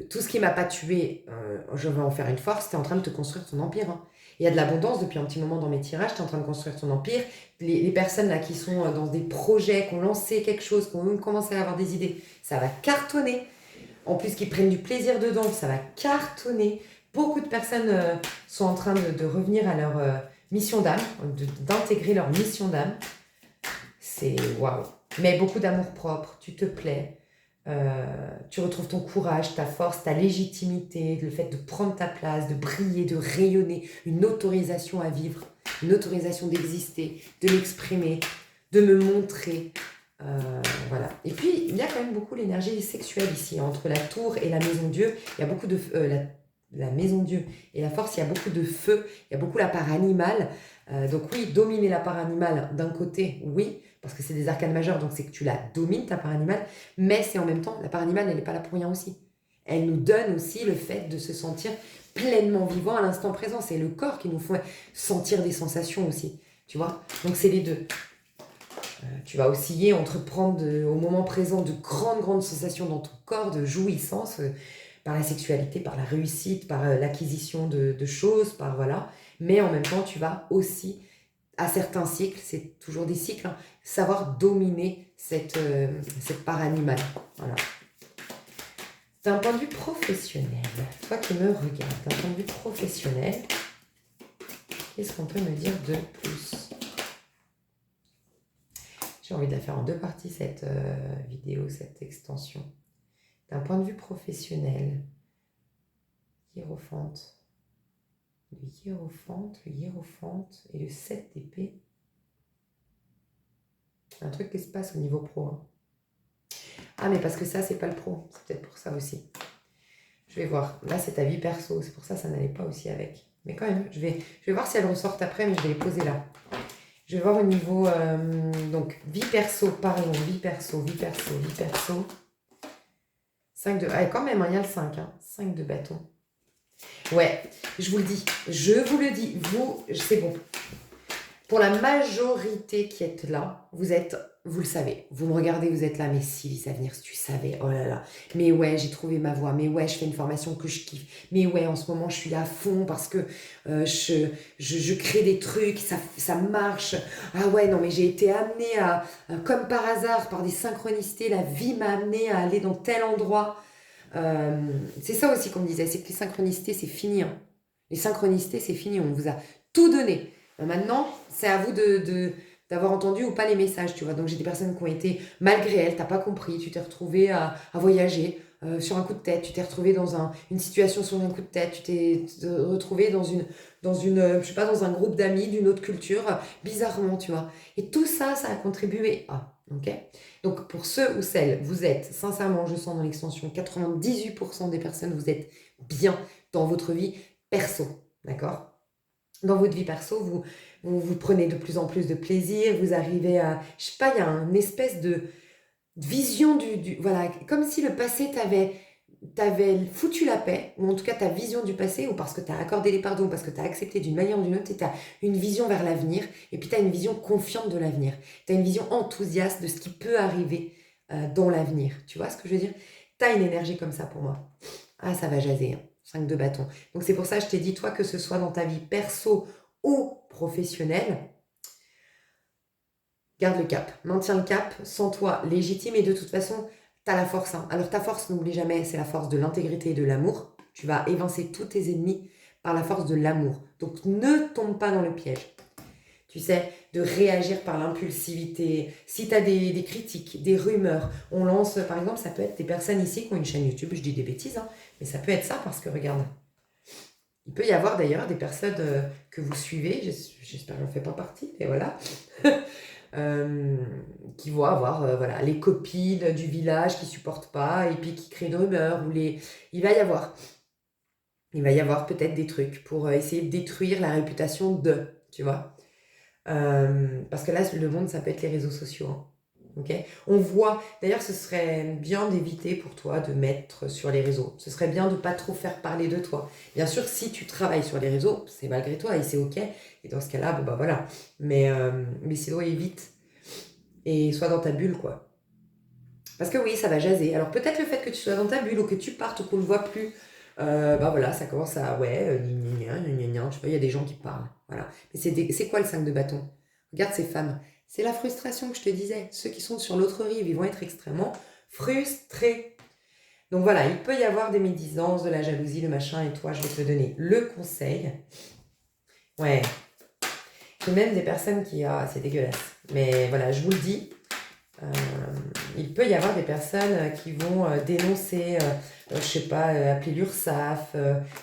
Tout ce qui m'a pas tué, je vais en faire une force, tu es en train de te construire ton empire. Il y a de l'abondance depuis un petit moment dans mes tirages, tu es en train de construire ton empire. Les personnes là qui sont dans des projets, qui ont lancé quelque chose, qui ont même commencé à avoir des idées, ça va cartonner. En plus, qui prennent du plaisir dedans, ça va cartonner. Beaucoup de personnes sont en train de revenir à leur mission d'âme, d'intégrer leur mission d'âme. C'est waouh. Mais beaucoup d'amour propre, tu te plais, tu retrouves ton courage, ta force, ta légitimité, le fait de prendre ta place, de briller, de rayonner, une autorisation à vivre, une autorisation d'exister, de l'exprimer, de me montrer. Voilà. Et puis, il y a quand même beaucoup l'énergie sexuelle ici, entre la tour et la maison Dieu. Il y a beaucoup de... la maison Dieu et la force, il y a beaucoup de feu, il y a beaucoup la part animale. Donc oui, dominer la part animale d'un côté, oui, parce que c'est des arcanes majeures, donc c'est que tu la domines, ta part animale, mais c'est en même temps, la part animale, elle n'est pas là pour rien aussi. Elle nous donne aussi le fait de se sentir pleinement vivant à l'instant présent. C'est le corps qui nous fait sentir des sensations aussi, tu vois. Donc c'est les deux. Tu vas osciller entre prendre au moment présent de grandes sensations dans ton corps, de jouissance, par la sexualité, par la réussite, par l'acquisition de choses, par voilà. Mais en même temps, tu vas aussi, à certains cycles, c'est toujours des cycles, savoir dominer cette part animale. Voilà. D'un point de vue professionnel, toi qui me regardes, d'un point de vue professionnel, qu'est-ce qu'on peut me dire de plus? J'ai envie de la faire en 2 parties, cette vidéo, cette extension. D'un point de vue professionnel, hiérophante, le hiérophante et le 7 d'épée. Un truc qui se passe au niveau pro. Ah, mais parce que ça, c'est pas le pro. C'est peut-être pour ça aussi. Je vais voir. Là, c'est ta vie perso. C'est pour ça que ça n'allait pas aussi avec. Mais quand même, je vais voir si elles ressortent après, mais je vais les poser là. Je vais voir au niveau... donc, vie perso, parlons. Vie perso. 5 de... Ah, quand même, il y a le 5. 5 de bâton. Ouais, je vous le dis. Vous, c'est bon. Pour la majorité qui êtes là, vous le savez. Vous me regardez, vous êtes là. Mais Sylvie Avenir, si tu savais. Oh là là. Mais ouais, j'ai trouvé ma voie. Mais ouais, je fais une formation que je kiffe. Mais ouais, en ce moment, je suis à fond parce que je crée des trucs. Ça marche. Ah ouais, non, mais j'ai été amenée à... comme par hasard, par des synchronicités, la vie m'a amenée à aller dans tel endroit. C'est ça aussi qu'on me disait, c'est que les synchronicités, c'est fini. Les synchronicités, c'est fini. On vous a tout donné. Maintenant, c'est à vous d'avoir entendu ou pas les messages, tu vois. Donc, j'ai des personnes qui ont été, malgré elles, t'as pas compris, tu t'es retrouvé à voyager, sur un coup de tête, tu t'es retrouvé dans une situation sur un coup de tête, tu t'es retrouvé je sais pas, dans un groupe d'amis d'une autre culture, bizarrement, tu vois. Et tout ça, ça a contribué à, ok? Donc pour ceux ou celles, vous êtes, sincèrement, je sens dans l'extension, 98% des personnes, vous êtes bien dans votre vie perso, d'accord? Dans votre vie perso, vous prenez de plus en plus de plaisir, vous arrivez à, je sais pas, il y a une espèce de vision voilà, comme si le passé t'avait foutu la paix, ou en tout cas ta vision du passé, ou parce que tu as accordé les pardons, parce que tu as accepté d'une manière ou d'une autre, tu as une vision vers l'avenir, et puis tu as une vision confiante de l'avenir. Tu as une vision enthousiaste de ce qui peut arriver dans l'avenir. Tu vois ce que je veux dire? Tu as une énergie comme ça pour moi. Ah, ça va jaser, hein. 5 de bâton. Donc c'est pour ça que je t'ai dit, toi, que ce soit dans ta vie perso ou professionnelle, garde le cap, maintiens le cap, sens-toi légitime et de toute façon, tu as la force. Hein. Alors ta force, n'oublie jamais, c'est la force de l'intégrité et de l'amour. Tu vas évincer tous tes ennemis par la force de l'amour. Donc ne tombe pas dans le piège. Tu sais, de réagir par l'impulsivité. Si tu as des critiques, des rumeurs, on lance, par exemple, ça peut être des personnes ici qui ont une chaîne YouTube, je dis des bêtises, hein, mais ça peut être ça parce que regarde, il peut y avoir d'ailleurs des personnes que vous suivez, j'espère que j'en fais pas partie, mais voilà, qui vont avoir voilà, les copines du village qui supportent pas et puis qui créent une rumeur. Il va y avoir peut-être des trucs pour essayer de détruire la réputation tu vois. Parce que là, le monde, ça peut être les réseaux sociaux. Hein. Ok. On voit, d'ailleurs, ce serait bien d'éviter pour toi de mettre sur les réseaux. Ce serait bien de pas trop faire parler de toi. Bien sûr, si tu travailles sur les réseaux, c'est malgré toi et c'est ok. Et dans ce cas-là, bon bah voilà. Mais sinon, évite et sois dans ta bulle, quoi. Parce que oui, ça va jaser. Alors peut-être le fait que tu sois dans ta bulle ou que tu partes ou qu'on ne le voit plus, bah voilà, ça commence à, ouais, gna gna gna gna, je sais pas, il y a des gens qui parlent. Voilà. Mais c'est quoi le 5 de bâton? Regarde ces femmes. C'est la frustration que je te disais. Ceux qui sont sur l'autre rive, ils vont être extrêmement frustrés. Donc voilà, il peut y avoir des médisances, de la jalousie, le machin, et toi, je vais te donner le conseil. Ouais. C'est même des personnes qui, ah, c'est dégueulasse. Mais voilà, je vous le dis, il peut y avoir des personnes qui vont dénoncer, je sais pas, appeler l'URSSAF,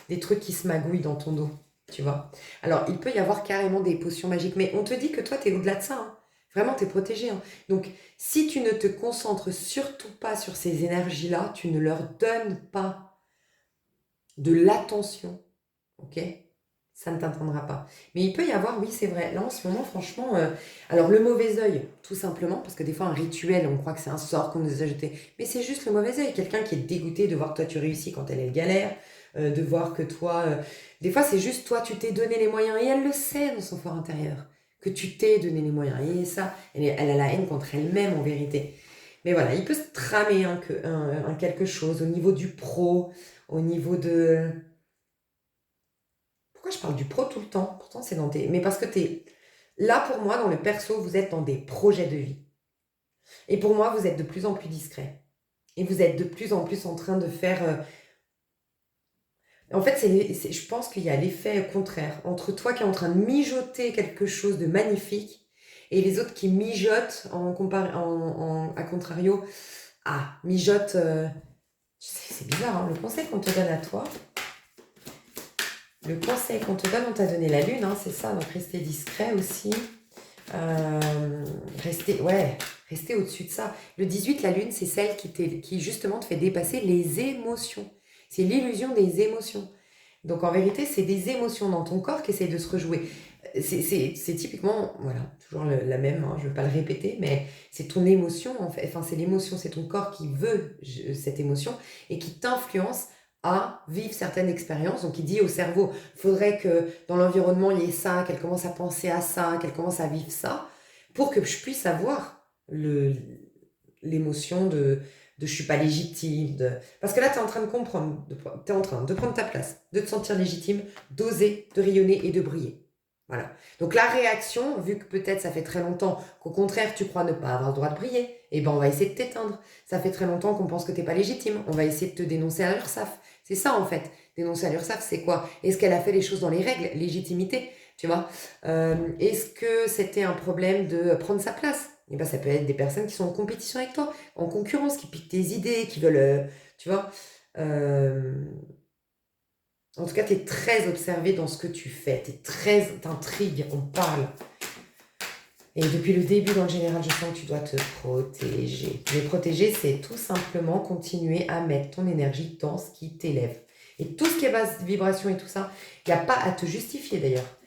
des trucs qui se magouillent dans ton dos, tu vois. Alors, il peut y avoir carrément des potions magiques, mais on te dit que toi, tu es au-delà de ça. Hein. Vraiment, tu es protégé. Hein. Donc, si tu ne te concentres surtout pas sur ces énergies-là, tu ne leur donnes pas de l'attention, ok? Ça ne t'atteindra pas. Mais il peut y avoir, oui, c'est vrai. Là, en ce moment, franchement, alors le mauvais œil, tout simplement, parce que des fois, un rituel, on croit que c'est un sort qu'on nous a jeté. Mais c'est juste le mauvais œil. Quelqu'un qui est dégoûté de voir que toi, tu réussis quand elle galère, de voir que toi. Des fois, c'est juste toi, tu t'es donné les moyens. Et elle le sait dans son fort intérieur, que tu t'es donné les moyens. Et ça, elle a la haine contre elle-même, en vérité. Mais voilà, il peut se tramer un quelque chose au niveau du pro, au niveau de. Pourquoi je parle du pro tout le temps? Pourtant, c'est dans tes. Mais parce que t'es. Là, pour moi, dans le perso, vous êtes dans des projets de vie. Et pour moi, vous êtes de plus en plus discret. Et vous êtes de plus en plus en train de faire. En fait, je pense qu'il y a l'effet contraire. Entre toi qui es en train de mijoter quelque chose de magnifique et les autres qui mijotent à contrario. Ah, mijotent. C'est bizarre, hein, le conseil qu'on te donne à toi. Le conseil qu'on te donne, on t'a donné la lune, hein, c'est ça, donc rester discret aussi. Rester au-dessus de ça. Le 18, la lune, c'est celle qui justement te fait dépasser les émotions. C'est l'illusion des émotions. Donc en vérité, c'est des émotions dans ton corps qui essayent de se rejouer. C'est typiquement, voilà, toujours la même, hein, je ne veux pas le répéter, mais c'est ton émotion, en fait. Enfin, c'est l'émotion, c'est ton corps qui veut cette émotion et qui t'influence à vivre certaines expériences. Donc il dit au cerveau, il faudrait que dans l'environnement, il y ait ça, qu'elle commence à penser à ça, qu'elle commence à vivre ça, pour que je puisse avoir l'émotion de je suis pas légitime. Parce que là, tu es en train de comprendre, tu es en train de prendre ta place, de te sentir légitime, d'oser, de rayonner et de briller. Voilà. Donc la réaction, vu que peut-être ça fait très longtemps qu'au contraire tu crois ne pas avoir le droit de briller, eh ben on va essayer de t'éteindre. Ça fait très longtemps qu'on pense que t'es pas légitime, on va essayer de te dénoncer à l'URSSAF. C'est ça en fait. Dénoncer à l'URSSAF, c'est quoi? Est-ce qu'elle a fait les choses dans les règles? Légitimité, tu vois. Est-ce que c'était un problème de prendre sa place? Et ben, ça peut être des personnes qui sont en compétition avec toi, en concurrence, qui piquent tes idées, qui veulent, tu vois. Euh, En tout cas, tu es très observé dans ce que tu fais, t'intrigues, on parle. Et depuis le début, dans le général, je sens que tu dois te protéger. Mais protéger, c'est tout simplement continuer à mettre ton énergie dans ce qui t'élève. Et tout ce qui est basse vibration et tout ça, il n'y a pas à te justifier d'ailleurs.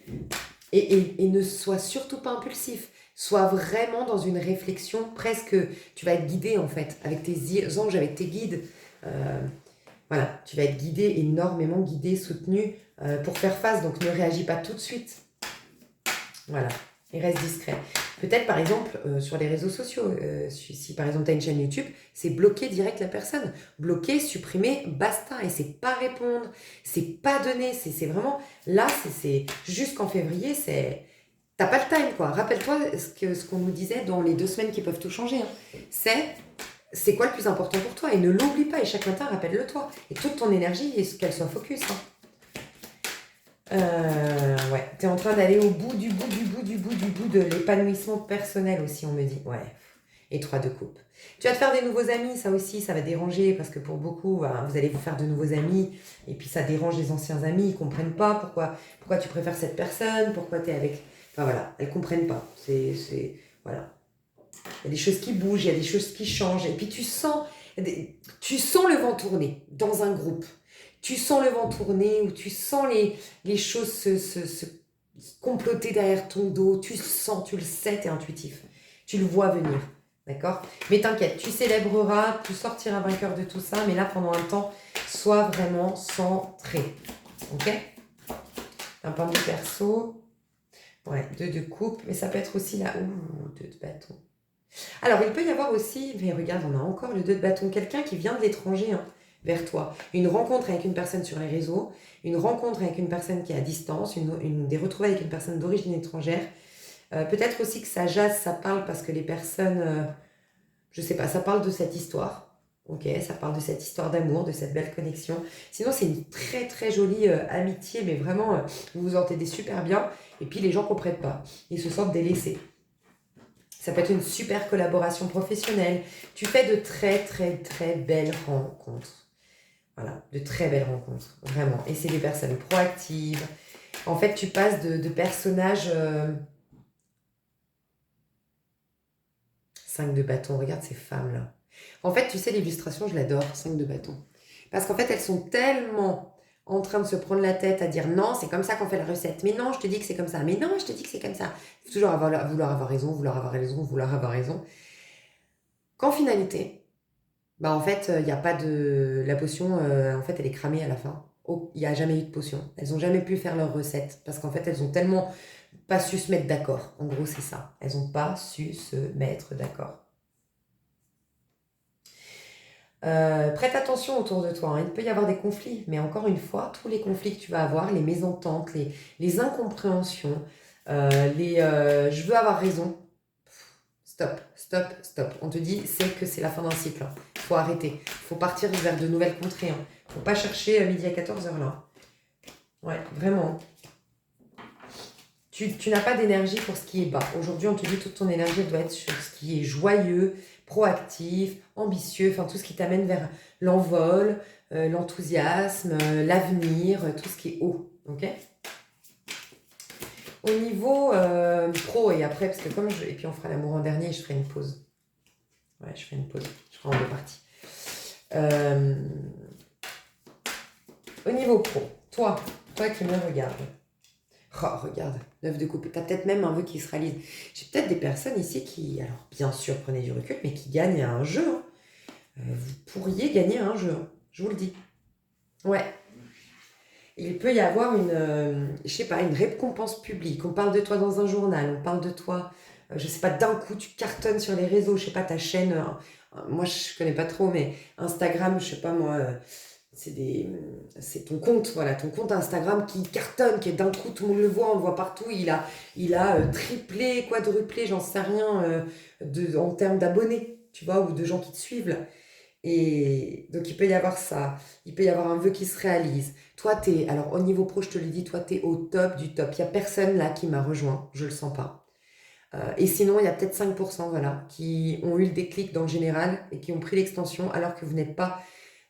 Et ne sois surtout pas impulsif. Sois vraiment dans une réflexion presque... Tu vas être guidé en fait, avec tes anges, avec tes guides. Voilà, tu vas être guidé, énormément guidé, soutenu pour faire face. Donc ne réagis pas tout de suite. Voilà, et reste discret. Peut-être par exemple sur les réseaux sociaux, si par exemple tu as une chaîne YouTube, c'est bloquer direct la personne. Bloquer, supprimer, basta. Et c'est pas répondre, c'est pas donner, c'est vraiment... Là, c'est jusqu'en février, c'est... T'as pas le time quoi. Rappelle-toi ce qu'on nous disait dans les 2 semaines qui peuvent tout changer. Hein. C'est quoi le plus important pour toi? Et ne l'oublie pas, et chaque matin, rappelle-le-toi. Et toute ton énergie, qu'elle soit focus. Hein. Ouais, tu es en train d'aller au bout du bout de l'épanouissement personnel aussi, on me dit. Ouais, et 3 de coupe. Tu vas te faire des nouveaux amis, ça aussi, ça va déranger, parce que pour beaucoup, voilà, vous allez vous faire de nouveaux amis, et puis ça dérange les anciens amis, ils comprennent pas pourquoi tu préfères cette personne, pourquoi tu es avec... Enfin voilà, elles comprennent pas. Voilà. Il y a des choses qui bougent, il y a des choses qui changent. Et puis tu sens le vent tourner dans un groupe. Tu sens le vent tourner ou tu sens les choses se comploter derrière ton dos. Tu le sens, tu le sais, tu es intuitif. Tu le vois venir. D'accord? Mais t'inquiète, tu célébreras, tu sortiras vainqueur de tout ça. Mais là, pendant un temps, sois vraiment centré. Ok? D'un point de vue perso, ouais, 2 de coupe. Mais ça peut être aussi là, 2 de bâton. Alors, il peut y avoir aussi, mais regarde, on a encore le 2 de bâton, quelqu'un qui vient de l'étranger hein, vers toi. Une rencontre avec une personne sur les réseaux, une rencontre avec une personne qui est à distance, des retrouvailles avec une personne d'origine étrangère. Peut-être aussi que ça jase, ça parle parce que les personnes, je sais pas, ça parle de cette histoire. Ok, ça parle de cette histoire d'amour, de cette belle connexion. Sinon, c'est une très très jolie amitié, mais vraiment, vous vous entendez super bien. Et puis, les gens comprennent pas. Ils se sentent délaissés. Ça peut être une super collaboration professionnelle. Tu fais de très, très, très belles rencontres. Voilà, de très belles rencontres, vraiment. Et c'est des personnes proactives. En fait, tu passes de personnages... 5 de bâton, regarde ces femmes-là. En fait, tu sais, l'illustration, je l'adore, 5 de bâton. Parce qu'en fait, elles sont tellement en train de se prendre la tête à dire non, c'est comme ça qu'on fait la recette. Mais non, je te dis que c'est comme ça. Mais non, je te dis que c'est comme ça. Faut toujours vouloir avoir raison, vouloir avoir raison, vouloir avoir raison. Qu'en finalité, bah en fait, il n'y a pas de... La potion, en fait, elle est cramée à la fin. Oh, il n'y a jamais eu de potion. Elles n'ont jamais pu faire leur recette. Parce qu'en fait, elles ont tellement pas su se mettre d'accord. En gros, c'est ça. Elles n'ont pas su se mettre d'accord. Prête attention autour de toi. Hein. Il peut y avoir des conflits. Mais encore une fois, tous les conflits que tu vas avoir, les mésententes, les incompréhensions, je veux avoir raison. Stop, stop, stop. On te dit, c'est que c'est la fin d'un cycle. Il faut arrêter. Il faut partir vers de nouvelles contrées. Il ne faut pas chercher midi à 14h là. Ouais, vraiment. Tu n'as pas d'énergie pour ce qui est bas. Aujourd'hui, on te dit toute ton énergie doit être sur ce qui est joyeux, proactif, ambitieux, enfin tout ce qui t'amène vers l'envol, l'enthousiasme, l'avenir, tout ce qui est haut. Ok? Au niveau pro et après, parce que et puis on fera l'amour en dernier et je ferai une pause. Ouais, je ferai une pause. Je ferai en 2 parties. Au niveau pro, toi qui me regardes. Oh, regarde, 9 de coupe. T'as peut-être même un vœu qui se réalise. J'ai peut-être des personnes ici qui, alors bien sûr, prenez du recul, mais qui gagnent à un jeu. Hein. Vous pourriez gagner à un jeu, hein. Je vous le dis. Ouais. Il peut y avoir je sais pas, une récompense publique. On parle de toi dans un journal, on parle de toi, je sais pas, d'un coup tu cartonnes sur les réseaux, je sais pas, ta chaîne, moi je connais pas trop, mais Instagram, je sais pas moi, c'est ton compte, voilà, ton compte Instagram qui cartonne, qui est d'un coup, tout le monde le voit, on le voit partout, il a triplé, quadruplé, j'en sais rien, en termes d'abonnés, tu vois, ou de gens qui te suivent là. Et donc, il peut y avoir ça. Il peut y avoir un vœu qui se réalise. Toi, alors au niveau pro, je te le dis, toi, t'es au top du top. Il n'y a personne là qui m'a rejoint. Je le sens pas. Et sinon, il y a peut-être 5%, voilà, qui ont eu le déclic dans le général et qui ont pris l'extension alors que vous n'êtes pas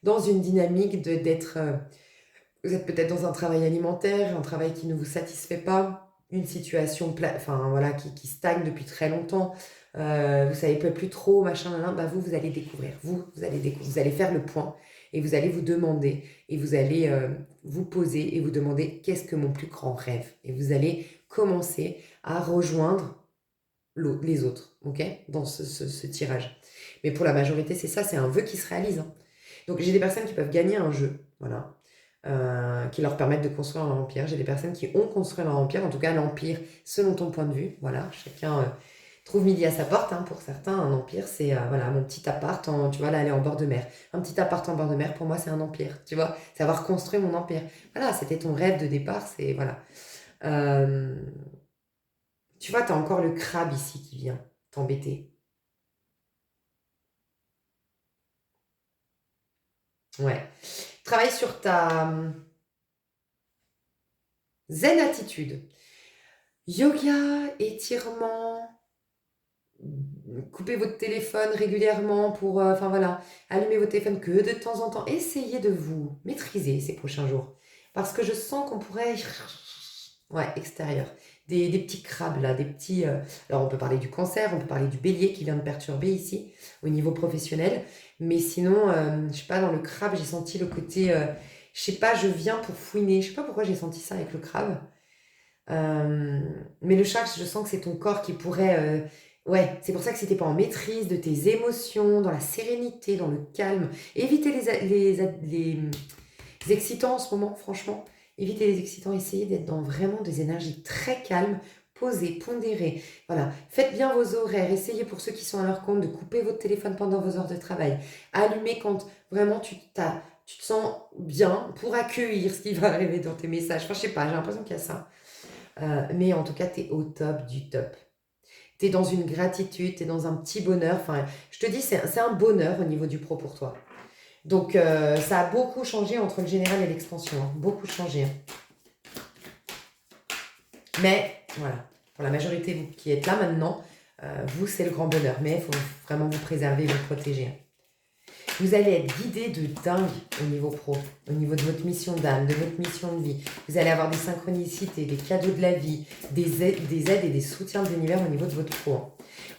dans une dynamique d'être... vous êtes peut-être dans un travail alimentaire, un travail qui ne vous satisfait pas, une situation enfin, voilà, qui stagne depuis très longtemps, vous savez plus trop, machin, bah vous allez découvrir, vous allez faire le point et vous allez vous demander et vous allez vous poser et vous demander qu'est-ce que mon plus grand rêve, et vous allez commencer à rejoindre les autres, ok, dans ce tirage. Mais pour la majorité, c'est ça, c'est un vœu qui se réalise, hein. Donc j'ai des personnes qui peuvent gagner un jeu, voilà, qui leur permettent de construire un empire. J'ai des personnes qui ont construit leur empire, en tout cas l'empire selon ton point de vue. Voilà, chacun trouve midi à sa porte, hein. Pour certains, un empire, c'est voilà, mon petit appart, tu vois, là, elle est en bord de mer. Un petit appart en bord de mer, pour moi, c'est un empire, tu vois, c'est avoir construit mon empire. Voilà, c'était ton rêve de départ, c'est voilà. Euh, Tu vois, t'as encore le crabe ici qui vient t'embêter. Ouais. Travaille sur ta zen attitude. Yoga, étirement, coupez votre téléphone régulièrement pour, enfin voilà, allumez votre téléphone que de temps en temps. Essayez de vous maîtriser ces prochains jours. Parce que je sens qu'on pourrait... Ouais, extérieur. Des petits crabes là, des petits... Alors on peut parler du cancer, on peut parler du bélier qui vient de perturber ici, au niveau professionnel. Mais sinon, je sais pas, dans le crabe, j'ai senti le côté... je sais pas, je viens pour fouiner. Je sais pas pourquoi j'ai senti ça avec le crabe. Mais le chat, je sens que c'est ton corps qui pourrait... ouais, c'est pour ça que si t'es pas en maîtrise de tes émotions, dans la sérénité, dans le calme, évitez les excitants en ce moment, franchement. Évitez les excitants, essayez d'être dans vraiment des énergies très calmes, posées, pondérées. Voilà, faites bien vos horaires, essayez pour ceux qui sont à leur compte de couper votre téléphone pendant vos heures de travail. Allumez quand vraiment tu te sens bien pour accueillir ce qui va arriver dans tes messages. Enfin, je sais pas, j'ai l'impression qu'il y a ça. Mais en tout cas, tu es au top du top. Tu es dans une gratitude, tu es dans un petit bonheur. Enfin, je te dis, c'est un bonheur au niveau du pro pour toi. Donc, ça a beaucoup changé entre le général et l'extension, hein. Beaucoup changé, hein. Mais, voilà, pour la majorité vous qui êtes là maintenant, vous, c'est le grand bonheur. Mais il faut vraiment vous préserver et vous protéger, hein. Vous allez être guidé de dingue au niveau pro, au niveau de votre mission d'âme, de votre mission de vie. Vous allez avoir des synchronicités, des cadeaux de la vie, des aides et des soutiens de l'univers au niveau de votre pro, hein.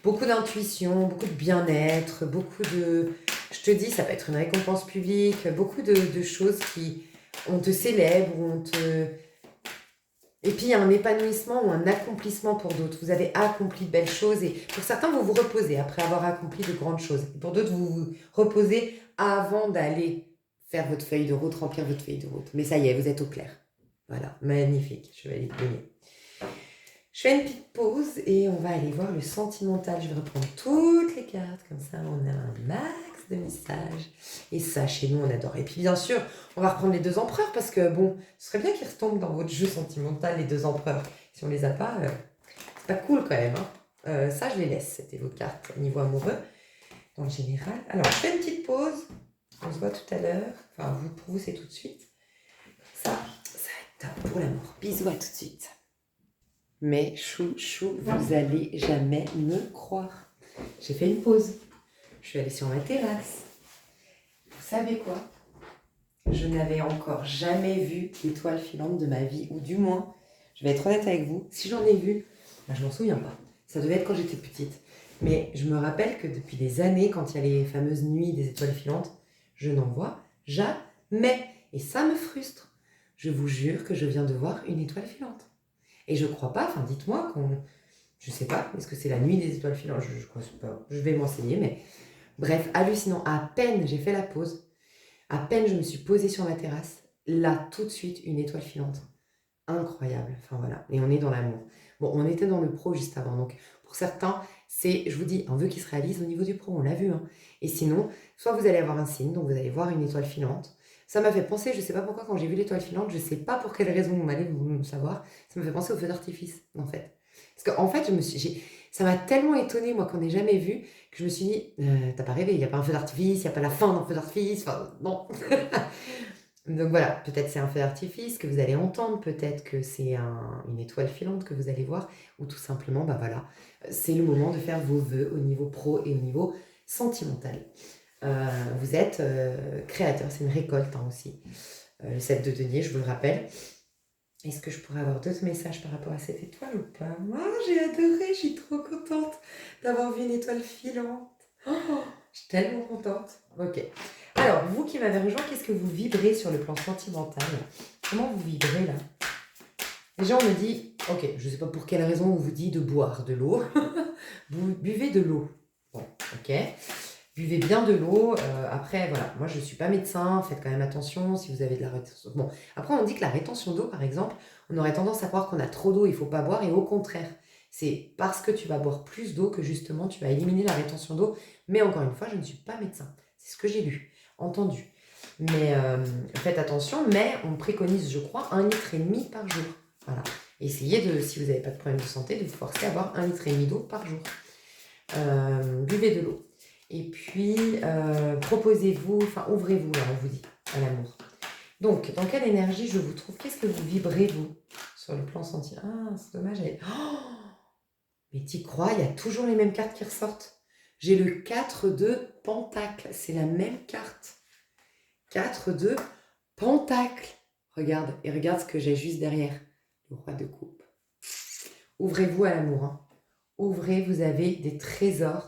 Beaucoup d'intuition, beaucoup de bien-être, beaucoup de... Je te dis, ça peut être une récompense publique, beaucoup de choses qui... On te célèbre, on te... Et puis, il y a un épanouissement ou un accomplissement pour d'autres. Vous avez accompli de belles choses et pour certains, vous vous reposez après avoir accompli de grandes choses. Et pour d'autres, vous vous reposez avant d'aller faire votre feuille de route, remplir votre feuille de route. Mais ça y est, vous êtes au clair. Voilà, magnifique, chevalier de denier. Je fais une petite pause et on va aller voir le sentimental. Je vais reprendre toutes les cartes, comme ça on a un max de messages. Et ça, chez nous, on adore. Et puis bien sûr, on va reprendre les deux empereurs parce que bon, ce serait bien qu'ils retombent dans votre jeu sentimental, les deux empereurs. Si on les a pas, c'est pas cool quand même, hein. Ça, je les laisse. C'était vos cartes niveau amoureux, dans le général. Alors, je fais une petite pause. On se voit tout à l'heure. Enfin, pour vous, c'est tout de suite. Ça va être top pour l'amour. Bisous, à tout de suite. Mais chou, vous allez jamais me croire. J'ai fait une pause. Je suis allée sur ma terrasse. Vous savez quoi? Je n'avais encore jamais vu l'étoile filante de ma vie, ou du moins, je vais être honnête avec vous, si j'en ai vu, ben je m'en souviens pas. Ça devait être quand j'étais petite. Mais je me rappelle que depuis des années, quand il y a les fameuses nuits des étoiles filantes, je n'en vois jamais. Et ça me frustre. Je vous jure que je viens de voir une étoile filante. Et je crois pas, enfin dites-moi qu'on... Je sais pas, est-ce que c'est la nuit des étoiles filantes? Je crois pas, je vais m'enseigner, mais... Bref, hallucinant. À peine j'ai fait la pause, à peine je me suis posée sur ma terrasse, là, tout de suite, une étoile filante. Incroyable, enfin voilà. Et on est dans l'amour. Bon, on était dans le pro juste avant, donc pour certains, c'est, je vous dis, un vœu qui se réalise au niveau du pro, on l'a vu, hein. Et sinon, soit vous allez avoir un signe, donc vous allez voir une étoile filante. Ça m'a fait penser, je sais pas pourquoi, quand j'ai vu l'étoile filante, je sais pas pour quelle raison vous m'allez vous savoir, ça m'a fait penser au feu d'artifice, en fait. Parce qu'en fait, ça m'a tellement étonnée, moi, qu'on n'ait jamais vu, que je me suis dit, t'as pas rêvé, il n'y a pas un feu d'artifice, il n'y a pas la fin d'un feu d'artifice, enfin, non. Donc voilà, peut-être c'est un feu d'artifice que vous allez entendre, peut-être que c'est une étoile filante que vous allez voir, ou tout simplement, bah voilà, c'est le moment de faire vos vœux au niveau pro et au niveau sentimental. Vous êtes créateur, c'est une récolte hein, aussi. Le 7 de denier, je vous le rappelle. Est-ce que je pourrais avoir d'autres messages par rapport à cette étoile ou pas? Moi, j'ai adoré, je suis trop contente d'avoir vu une étoile filante. Oh, je suis tellement contente. Ok. Alors, vous qui m'avez rejoint, qu'est-ce que vous vibrez sur le plan sentimental? Comment vous vibrez là? Déjà, on me dit, ok, je ne sais pas pour quelle raison on vous dit de boire de l'eau. Vous buvez de l'eau. Bon, ok. Buvez bien de l'eau. Après, voilà, moi je ne suis pas médecin, faites quand même attention si vous avez de la rétention. Bon, après on dit que la rétention d'eau, par exemple, on aurait tendance à croire qu'on a trop d'eau, il ne faut pas boire, et au contraire, c'est parce que tu vas boire plus d'eau que justement tu vas éliminer la rétention d'eau. Mais encore une fois, je ne suis pas médecin. C'est ce que j'ai lu, entendu. Mais faites attention, mais on préconise, je crois, 1,5 litre par jour. Voilà. Essayez de, si vous n'avez pas de problème de santé, de vous forcer à boire 1,5 litre d'eau par jour. Buvez de l'eau. Et puis, proposez-vous, enfin, ouvrez-vous, là, on vous dit, à l'amour. Donc, dans quelle énergie je vous trouve? Qu'est-ce que vous vibrez, vous, sur le plan senti? Ah, c'est dommage, elle est... Oh, mais t'y crois, il y a toujours les mêmes cartes qui ressortent. J'ai le 4 de Pentacle, c'est la même carte. 4 de Pentacle. Regarde, et regarde ce que j'ai juste derrière. Le roi de coupe. Ouvrez-vous à l'amour. Hein. Ouvrez, vous avez des trésors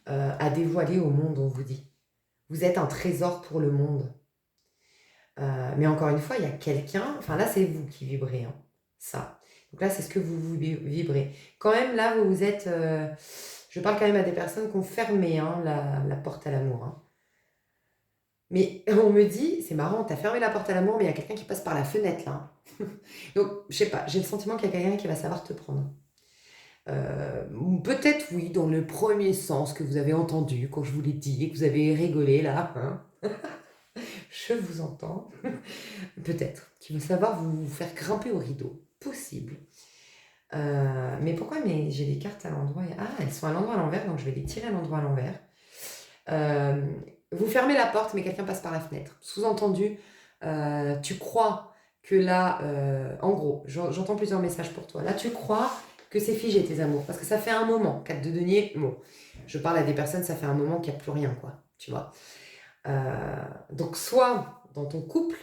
à dévoiler au monde, on vous dit. Vous êtes un trésor pour le monde. Mais encore une fois, il y a quelqu'un, enfin là c'est vous qui vibrez, hein, ça. Donc là c'est ce que vous vibrez. Quand même là vous êtes, je parle quand même à des personnes qui ont fermé hein, la porte à l'amour. Hein. Mais on me dit, c'est marrant, t'as fermé la porte à l'amour, mais il y a quelqu'un qui passe par la fenêtre là. Donc je sais pas, j'ai le sentiment qu'il y a quelqu'un qui va savoir te prendre. Peut-être oui, dans le premier sens que vous avez entendu quand je vous l'ai dit et que vous avez rigolé là. Hein. Je vous entends. Peut-être. Qui veut savoir vous faire grimper au rideau. Possible. Mais pourquoi mais j'ai des cartes à l'endroit Ah, elles sont à l'endroit à l'envers, donc je vais les tirer à l'endroit à l'envers. Vous fermez la porte, mais quelqu'un passe par la fenêtre. Sous-entendu, tu crois que là... en gros, j'entends plusieurs messages pour toi. Là, tu crois que c'est figé tes amours. Parce que ça fait un moment. 4 de denier, bon. Je parle à des personnes, ça fait un moment qu'il n'y a plus rien, quoi. Tu vois. Donc, soit dans ton couple,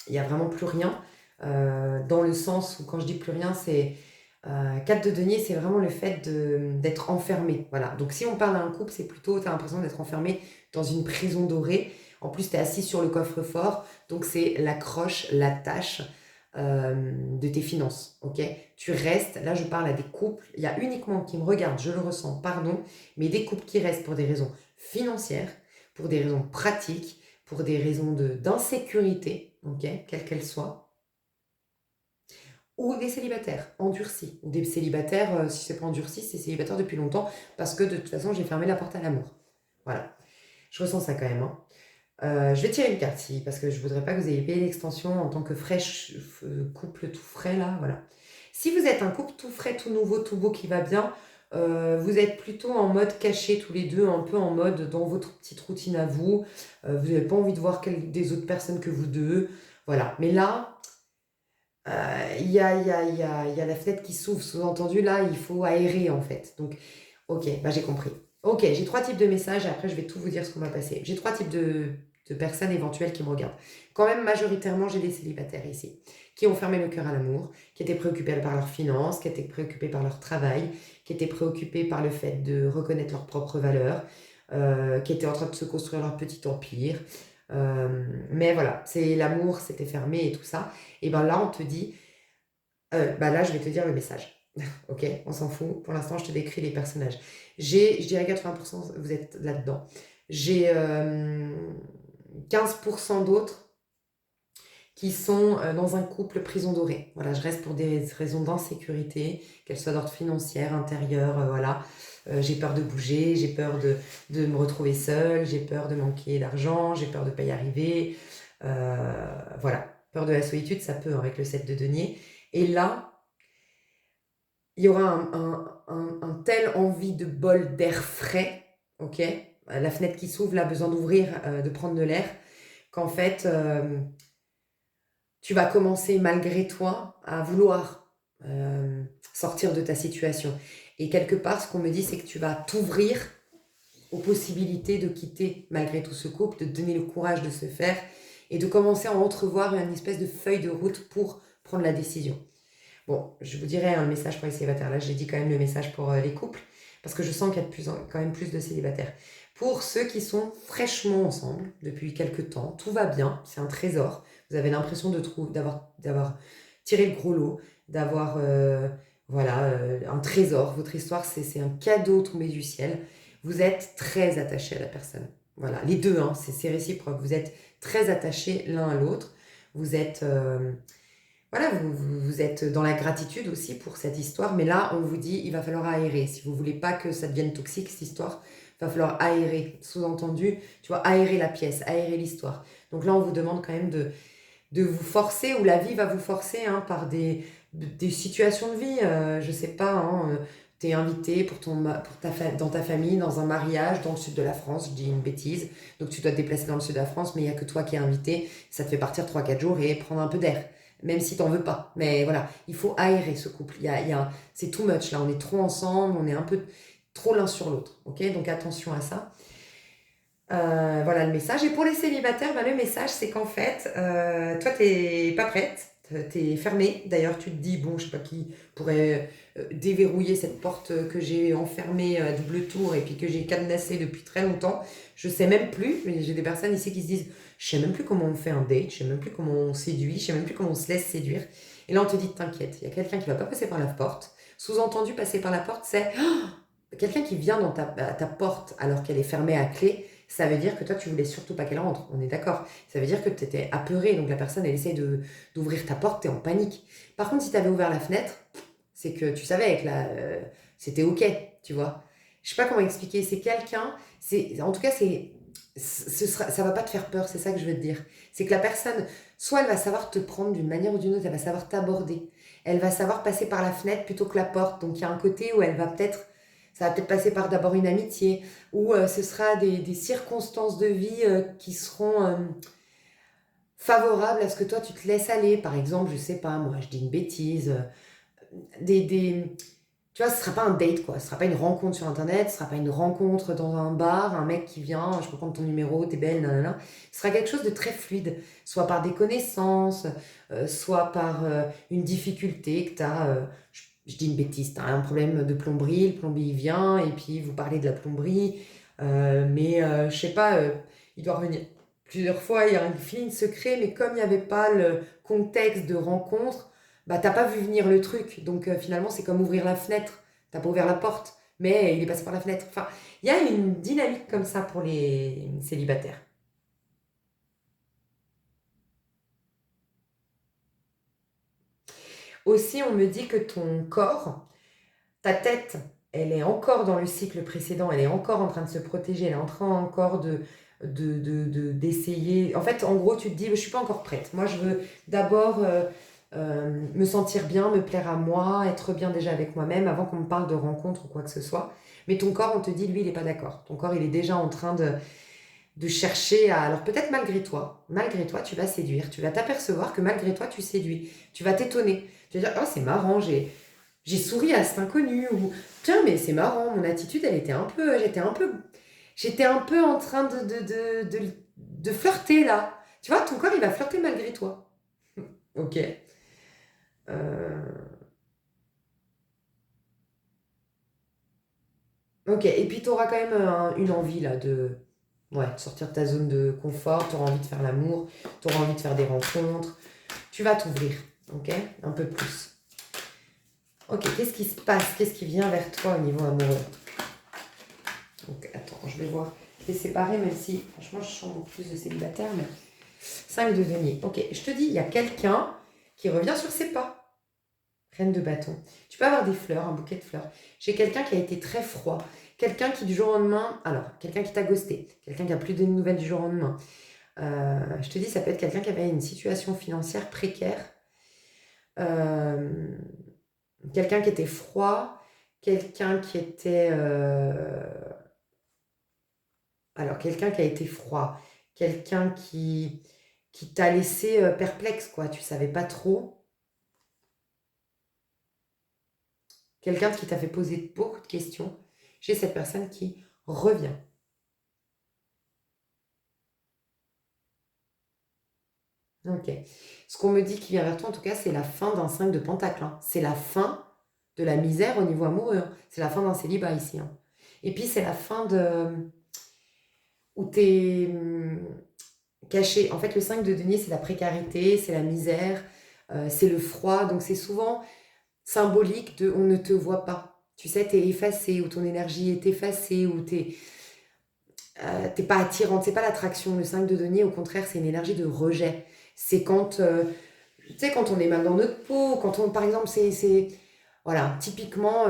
il n'y a vraiment plus rien, dans le sens où quand je dis plus rien, c'est 4 de denier, c'est vraiment le fait d'être enfermé. Voilà. Donc si on parle d'un couple, c'est plutôt, tu as l'impression d'être enfermé dans une prison dorée. En plus, tu es assis sur le coffre-fort, donc c'est l'accroche, l'attache de tes finances. Ok, tu restes, là je parle à des couples, il y a uniquement qui me regardent, je le ressens, pardon, mais des couples qui restent pour des raisons financières, pour des raisons pratiques, pour des raisons d'insécurité, ok, quelles qu'elles soient, ou des célibataires endurcis, ou des célibataires, si c'est pas endurci, c'est célibataire depuis longtemps, parce que de toute façon j'ai fermé la porte à l'amour. Voilà, je ressens ça quand même. Hein. Je vais tirer une carte si, parce que je voudrais pas que vous ayez payé l'extension en tant que fraîche, couple tout frais là, voilà. Si vous êtes un couple tout frais, tout nouveau, tout beau qui va bien, vous êtes plutôt en mode caché tous les deux, un peu en mode dans votre petite routine à vous. Vous n'avez pas envie de voir des autres personnes que vous deux. Voilà. Mais là, il y a la fenêtre qui s'ouvre. Sous-entendu, là, il faut aérer en fait. Donc, ok, bah, j'ai compris. Ok, j'ai 3 types de messages et après, je vais tout vous dire ce qu'on va passer. J'ai 3 types de personnes éventuelles qui me regardent. Quand même, majoritairement, j'ai des célibataires ici qui ont fermé le cœur à l'amour, qui étaient préoccupés par leurs finances, qui étaient préoccupés par leur travail, qui étaient préoccupés par le fait de reconnaître leurs propres valeurs, qui étaient en train de se construire leur petit empire. Mais voilà, c'est l'amour, c'était fermé et tout ça. Et ben là, on te dit, bah là, je vais te dire le message. Ok, on s'en fout. Pour l'instant, je te décris les personnages. Je dirais 80%, vous êtes là-dedans. J'ai 15% d'autres qui sont dans un couple prison dorée. Voilà, je reste pour des raisons d'insécurité, qu'elles soient d'ordre financier, intérieur, voilà. J'ai peur de bouger, j'ai peur de me retrouver seule, j'ai peur de manquer d'argent, j'ai peur de ne pas y arriver. Voilà, peur de la solitude, ça peut avec le 7 de denier. Et là, il y aura un tel envie de bol d'air frais, ok? La fenêtre qui s'ouvre, là, besoin d'ouvrir, de prendre de l'air, qu'en fait, tu vas commencer malgré toi à vouloir sortir de ta situation. Et quelque part, ce qu'on me dit, c'est que tu vas t'ouvrir aux possibilités de quitter malgré tout ce couple, de te donner le courage de se faire et de commencer à entrevoir une espèce de feuille de route pour prendre la décision. Bon, je vous dirai le message pour les célibataires. Là, j'ai dit quand même le message pour les couples, parce que je sens qu'il y a quand même plus de célibataires. Pour ceux qui sont fraîchement ensemble depuis quelques temps, tout va bien, c'est un trésor. Vous avez l'impression d'avoir tiré le gros lot, d'avoir voilà, un trésor. Votre histoire, c'est un cadeau tombé du ciel. Vous êtes très attaché à la personne. Voilà, les deux, hein, c'est réciproque. Vous êtes très attachés l'un à l'autre. Vous êtes voilà, vous êtes dans la gratitude aussi pour cette histoire, mais là, on vous dit, il va falloir aérer. Si vous voulez pas que ça devienne toxique, cette histoire, il va falloir aérer. Sous-entendu, tu vois, aérer la pièce, aérer l'histoire. Donc là, on vous demande quand même de vous forcer, ou la vie va vous forcer hein, par des situations de vie. Je sais pas, hein, t'es invité dans ta famille, dans un mariage, dans le sud de la France, je dis une bêtise. Donc tu dois te déplacer dans le sud de la France, mais il n'y a que toi qui es invité. Ça te fait partir 3 4 jours et prendre un peu d'air. Même si t'en veux pas. Mais voilà, il faut aérer ce couple. C'est too much là, on est trop ensemble, on est un peu trop l'un sur l'autre. Ok, donc attention à ça. Voilà le message. Et pour les célibataires, le message, c'est qu'en fait, toi, t'es pas prête, t'es fermée. D'ailleurs, tu te dis, bon, je sais pas qui pourrait déverrouiller cette porte que j'ai enfermée à double tour et puis que j'ai cadenassée depuis très longtemps. Je sais même plus. J'ai des personnes ici qui se disent, je sais même plus comment on fait un date, je sais même plus comment on séduit, je sais même plus comment on se laisse séduire. Et là, on te dit, t'inquiète, il y a quelqu'un qui va pas passer par la porte. Sous-entendu, passer par la porte, c'est quelqu'un qui vient dans à ta porte alors qu'elle est fermée à clé. Ça veut dire que toi, tu voulais surtout pas qu'elle rentre. On est d'accord. Ça veut dire que tu étais apeuré. Donc la personne, elle essaye d'ouvrir ta porte, tu es en panique. Par contre, si tu avais ouvert la fenêtre, c'est que tu savais que là, c'était OK, tu vois. Je sais pas comment expliquer. C'est quelqu'un, en tout cas, ça va pas te faire peur, c'est ça que je veux te dire. C'est que la personne, soit elle va savoir te prendre d'une manière ou d'une autre, elle va savoir t'aborder. Elle va savoir passer par la fenêtre plutôt que la porte. Donc il y a un côté où ça va peut-être passer par d'abord une amitié, ou ce sera des circonstances de vie qui seront favorables à ce que toi tu te laisses aller. Par exemple, je sais pas, moi je dis une bêtise, des, tu vois, ce sera pas un date quoi, ce sera pas une rencontre sur internet, ce sera pas une rencontre dans un bar, un mec qui vient, je peux prendre ton numéro, t'es belle, nanana. Ce sera quelque chose de très fluide, soit par des connaissances, soit par une difficulté que t'as, je dis une bêtise, t'as un problème de plomberie, le plombier il vient et puis vous parlez de la plomberie, mais je sais pas, il doit revenir plusieurs fois, il y a un feeling secret, mais comme il n'y avait pas le contexte de rencontre, bah t'as pas vu venir le truc. Donc finalement, c'est comme ouvrir la fenêtre. T'as pas ouvert la porte, mais il est passé par la fenêtre. Enfin, il y a une dynamique comme ça pour les célibataires. Aussi, on me dit que ton corps, ta tête, elle est encore dans le cycle précédent, elle est encore en train de se protéger, elle est en train encore d'essayer. En fait, en gros, tu te dis, je suis pas encore prête. Moi, je veux d'abord me sentir bien, me plaire à moi, être bien déjà avec moi-même avant qu'on me parle de rencontre ou quoi que ce soit. Mais ton corps, on te dit, lui, il n'est pas d'accord. Ton corps, il est déjà en train de chercher à... Alors peut-être malgré toi, tu vas séduire. Tu vas t'apercevoir que malgré toi, tu séduis. Tu vas t'étonner. Tu vas dire, oh, c'est marrant, j'ai souri à cet inconnu. Ou, tiens, mais c'est marrant, mon attitude, elle était un peu... J'étais un peu en train de flirter, là. Tu vois, ton corps, il va flirter malgré toi. Ok. Euh, Ok, et puis tu auras quand même une envie là ouais, de sortir de ta zone de confort, tu auras envie de faire l'amour, tu auras envie de faire des rencontres, tu vas t'ouvrir, ok? Un peu plus. Ok, qu'est-ce qui se passe? Qu'est-ce qui vient vers toi au niveau amoureux? Donc attends, je vais voir. Je vais séparer, même si franchement je sens beaucoup plus de célibataires, mais 5 de denier. Ok, je te dis, il y a quelqu'un qui revient sur ses pas. Reine de bâton. Tu peux avoir des fleurs, un bouquet de fleurs. J'ai quelqu'un qui a été très froid. Quelqu'un qui du jour au lendemain... Alors, quelqu'un qui t'a ghosté. Quelqu'un qui a plus de nouvelles du jour au lendemain. Je te dis, ça peut être quelqu'un qui avait une situation financière précaire. Euh, Quelqu'un qui était froid. Quelqu'un qui était... Alors, quelqu'un qui a été froid. Quelqu'un qui... qui t'a laissé perplexe, quoi. Tu savais pas trop. Quelqu'un qui t'a fait poser beaucoup de questions. J'ai cette personne qui revient. Ok. Ce qu'on me dit qui vient vers toi, en tout cas, c'est la fin d'un 5 de pentacle, hein. C'est la fin de la misère au niveau amoureux, hein. C'est la fin d'un célibat ici, hein. Et puis, c'est la fin de... où t'es caché. En fait, le 5 de denier, c'est la précarité, c'est la misère, c'est le froid. Donc, c'est souvent symbolique de on ne te voit pas. Tu sais, t'es effacé, ou ton énergie est effacée, ou t'es pas attirante. C'est pas l'attraction. Le 5 de denier, au contraire, c'est une énergie de rejet. C'est quand, tu sais, quand on est mal dans notre peau, quand on, par exemple, voilà, typiquement,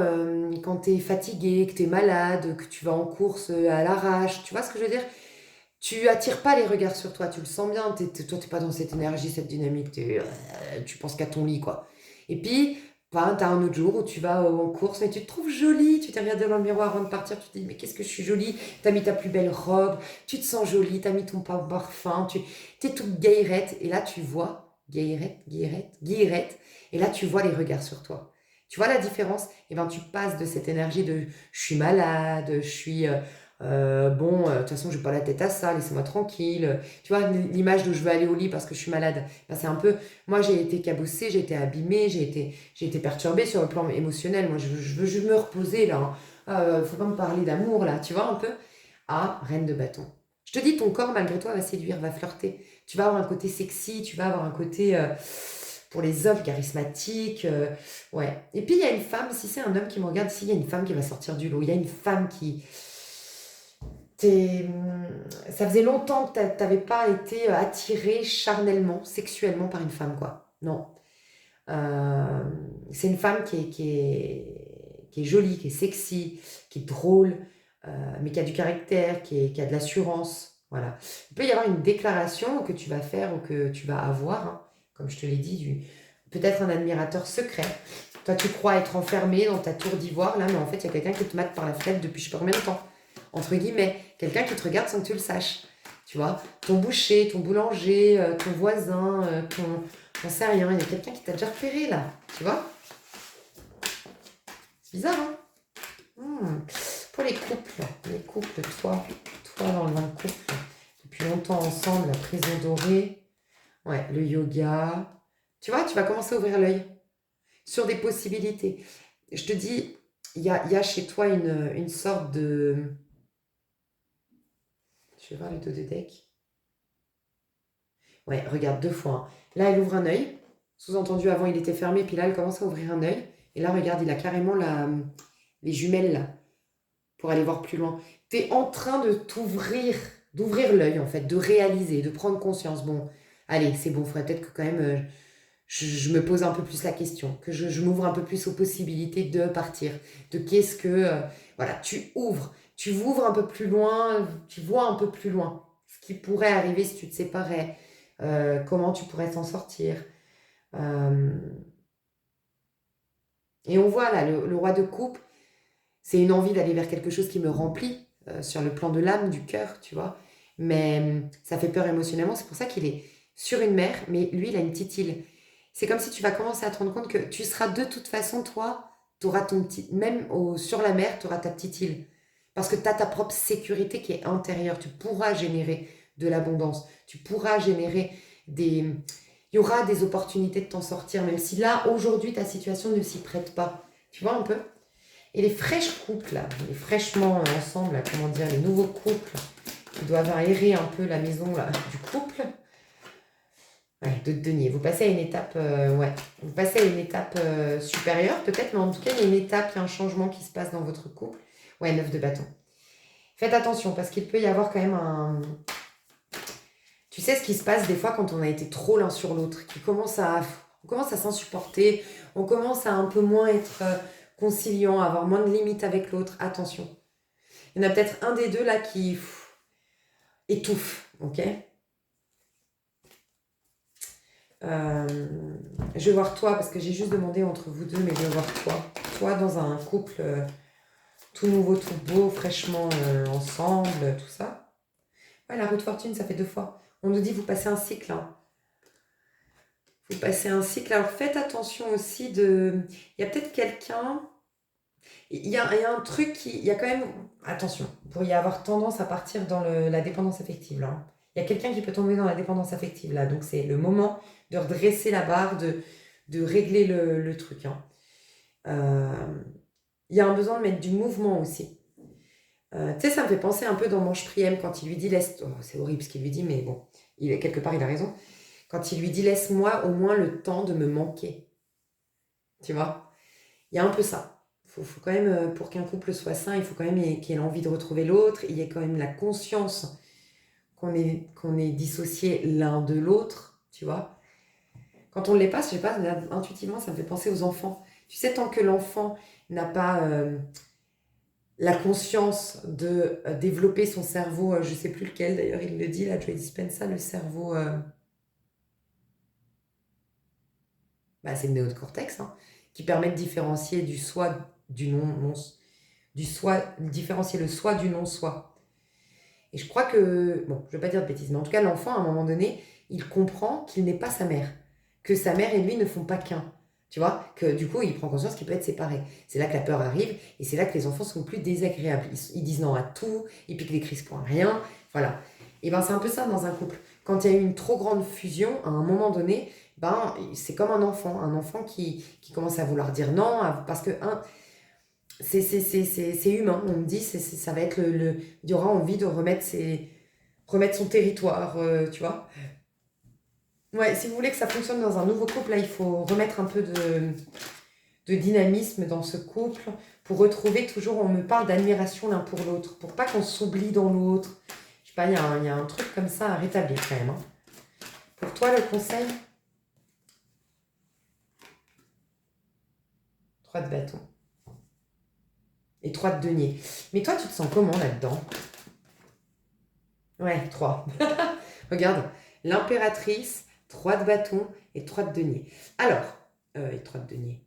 quand t'es fatigué, que t'es malade, que tu vas en course à l'arrache, tu vois ce que je veux dire? Tu attires pas les regards sur toi, tu le sens bien, toi t'es pas dans cette énergie, cette dynamique, tu penses qu'à ton lit, quoi. Et puis, ben, t'as un autre jour où tu vas en course et tu te trouves jolie, tu t'es regardé dans le miroir avant de partir, tu te dis mais qu'est-ce que je suis jolie, t'as mis ta plus belle robe, tu te sens jolie, t'as mis ton parfum, t'es toute gaillette, et là tu vois, gaillette, et là tu vois les regards sur toi. Tu vois la différence? Et ben tu passes de cette énergie de je suis malade, je suis bon, de toute façon, j'ai pas la tête à ça, laissez-moi tranquille. Tu vois, l'image de je veux aller au lit parce que je suis malade, ben, c'est un peu. Moi, j'ai été cabossée, j'ai été abîmée, j'ai été perturbée sur le plan émotionnel. Moi, je veux juste me reposer là, hein. Faut pas me parler d'amour là, tu vois, un peu. Ah, reine de bâton. Je te dis, ton corps, malgré toi, va séduire, va flirter. Tu vas avoir un côté sexy, tu vas avoir un côté. Pour les hommes, charismatique, ouais. Et puis il y a une femme, si c'est un homme qui me regarde ici, il y a une femme qui va sortir du lot. Il y a une femme qui, ça faisait longtemps que tu n'avais pas été attiré charnellement, sexuellement par une femme, quoi. Non. Euh, c'est une femme qui est jolie, qui est sexy, qui est drôle, mais qui a du caractère, qui a de l'assurance. Voilà. Il peut y avoir une déclaration que tu vas faire ou que tu vas avoir, hein, comme je te l'ai dit, peut-être un admirateur secret. Toi, tu crois être enfermé dans ta tour d'ivoire, là, mais en fait, il y a quelqu'un qui te mate par la fenêtre depuis je sais pas combien de temps. Entre guillemets, quelqu'un qui te regarde sans que tu le saches. Tu vois, ton boucher, ton boulanger, ton voisin, j'en sais rien, il y a quelqu'un qui t'a déjà repéré là, tu vois? C'est bizarre, hein? Pour les couples, toi dans le couple, depuis longtemps ensemble, la prison dorée, ouais, le yoga. Tu vois, tu vas commencer à ouvrir l'œil sur des possibilités. Je te dis, il y a chez toi une sorte de... Je vais voir le dos de deck. Ouais, regarde, deux fois, hein. Là, elle ouvre un œil. Sous-entendu, avant, il était fermé, puis là, elle commence à ouvrir un œil. Et là, regarde, il a carrément les jumelles, là, pour aller voir plus loin. Tu es en train de d'ouvrir l'œil, en fait, de réaliser, de prendre conscience. Bon, allez, c'est bon, il faudrait peut-être que quand même, je me pose un peu plus la question, que je m'ouvre un peu plus aux possibilités de partir, de qu'est-ce que... voilà, tu ouvres un peu plus loin, tu vois un peu plus loin ce qui pourrait arriver si tu te séparais, comment tu pourrais t'en sortir. Euh, et on voit là, le roi de coupe, c'est une envie d'aller vers quelque chose qui me remplit sur le plan de l'âme, du cœur, tu vois. Mais ça fait peur émotionnellement, c'est pour ça qu'il est sur une mer, mais lui, il a une petite île. C'est comme si tu vas commencer à te rendre compte que tu seras de toute façon, toi, tu auras ton petit... Même sur la mer, tu auras ta petite île. Parce que tu as ta propre sécurité qui est intérieure. Tu pourras générer de l'abondance. Tu pourras générer des... Il y aura des opportunités de t'en sortir, même si là, aujourd'hui, ta situation ne s'y prête pas. Tu vois un peu? Et les fraîches couples, là, les fraîchement ensemble, là, comment dire, les nouveaux couples qui doivent aérer un peu la maison là, du couple, ouais, de denier. Vous passez à une étape, ouais, vous passez à une étape supérieure peut-être, mais en tout cas, il y a une étape, il y a un changement qui se passe dans votre couple. Ouais, 9 de bâton. Faites attention parce qu'il peut y avoir quand même un... Tu sais ce qui se passe des fois quand on a été trop l'un sur l'autre, on commence à s'insupporter, on commence à un peu moins être conciliant, à avoir moins de limites avec l'autre. Attention. Il y en a peut-être un des deux là qui étouffe, ok? Euh, je vais voir toi, parce que j'ai juste demandé entre vous deux, mais je vais voir toi. Toi dans un couple tout nouveau, tout beau, fraîchement ensemble, tout ça. Ouais, la roue de fortune, ça fait 2 fois. On nous dit, vous passez un cycle. Hein. Vous passez un cycle. Alors, faites attention aussi de... Il y a peut-être quelqu'un... Il y a un truc qui... Il y a quand même... Attention, pour y avoir tendance à partir dans la dépendance affective. Là. Hein. Il y a quelqu'un qui peut tomber dans la dépendance affective. Là. Donc, c'est le moment de redresser la barre, de régler le truc. Hein. Il y a un besoin de mettre du mouvement aussi. Tu sais, ça me fait penser un peu dans Mange Priem quand il lui dit laisse. Oh, c'est horrible ce qu'il lui dit, mais bon, quelque part il a raison. Quand il lui dit laisse-moi au moins le temps de me manquer. Tu vois? Il y a un peu ça. Faut quand même, pour qu'un couple soit sain, il faut quand même qu'il ait l'envie de retrouver l'autre. Il y ait quand même la conscience qu'on est dissocié l'un de l'autre. Tu vois? Quand on ne l'est pas, je sais pas, intuitivement, ça me fait penser aux enfants. Tu sais, tant que l'enfant n'a pas la conscience de développer son cerveau, je ne sais plus lequel d'ailleurs, il le dit, là, Joe Dispenza, le cerveau, c'est le néocortex, hein, qui permet de différencier du soi, du non, du soi, différencier le soi du non-soi. Et je crois que, bon, je ne vais pas dire de bêtises, mais en tout cas, l'enfant, à un moment donné, il comprend qu'il n'est pas sa mère, que sa mère et lui ne font pas qu'un. Tu vois, que du coup, il prend conscience qu'il peut être séparé. C'est là que la peur arrive et c'est là que les enfants sont plus désagréables. Ils disent non à tout, ils piquent les crises pour rien. Voilà. Et ben c'est un peu ça dans un couple. Quand il y a eu une trop grande fusion, à un moment donné, c'est comme un enfant qui commence à vouloir dire non, parce que c'est humain. On me dit, ça va être il y aura envie de remettre son territoire, tu vois. Ouais, si vous voulez que ça fonctionne dans un nouveau couple, là, il faut remettre un peu de dynamisme dans ce couple pour retrouver toujours, on me parle d'admiration l'un pour l'autre, pour pas qu'on s'oublie dans l'autre. Je sais pas, il y a un truc comme ça à rétablir quand même. Hein. Pour toi, le conseil 3 de bâton. Et 3 de denier. Mais toi, tu te sens comment là-dedans? Ouais, 3. Regarde, l'impératrice, 3 de bâton et 3 de denier. Alors, et 3 de denier.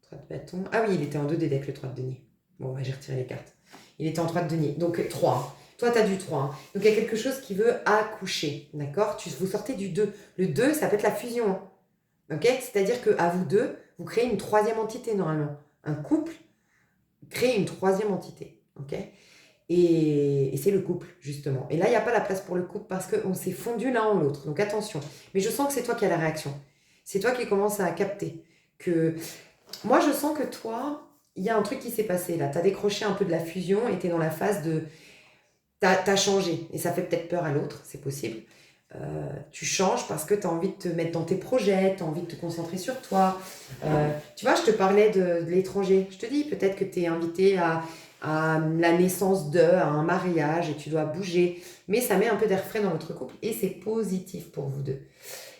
3 de bâton. Ah oui, il était en 2 dés avec le 3 de denier. Bon, j'ai retiré les cartes. Il était en 3 de denier. Donc 3. Hein. Toi, tu as du 3. Hein. Donc il y a quelque chose qui veut accoucher. D'accord? Vous sortez du 2. Le 2, ça peut être la fusion. Hein. Ok? C'est-à-dire qu'à vous deux, vous créez une troisième entité normalement. Un couple crée une troisième entité. Ok? Et c'est le couple, justement. Et là, il n'y a pas la place pour le couple parce qu'on s'est fondu l'un en l'autre. Donc attention. Mais je sens que c'est toi qui as la réaction. C'est toi qui commences à capter que... Moi, je sens que toi, il y a un truc qui s'est passé là. Tu as décroché un peu de la fusion et tu es dans la phase de... Tu as changé. Et ça fait peut-être peur à l'autre, c'est possible. Tu changes parce que tu as envie de te mettre dans tes projets, tu as envie de te concentrer sur toi. Tu vois, je te parlais de l'étranger. Je te dis, peut-être que tu es invité à la naissance à un mariage et tu dois bouger. Mais ça met un peu d'air frais dans votre couple et c'est positif pour vous deux.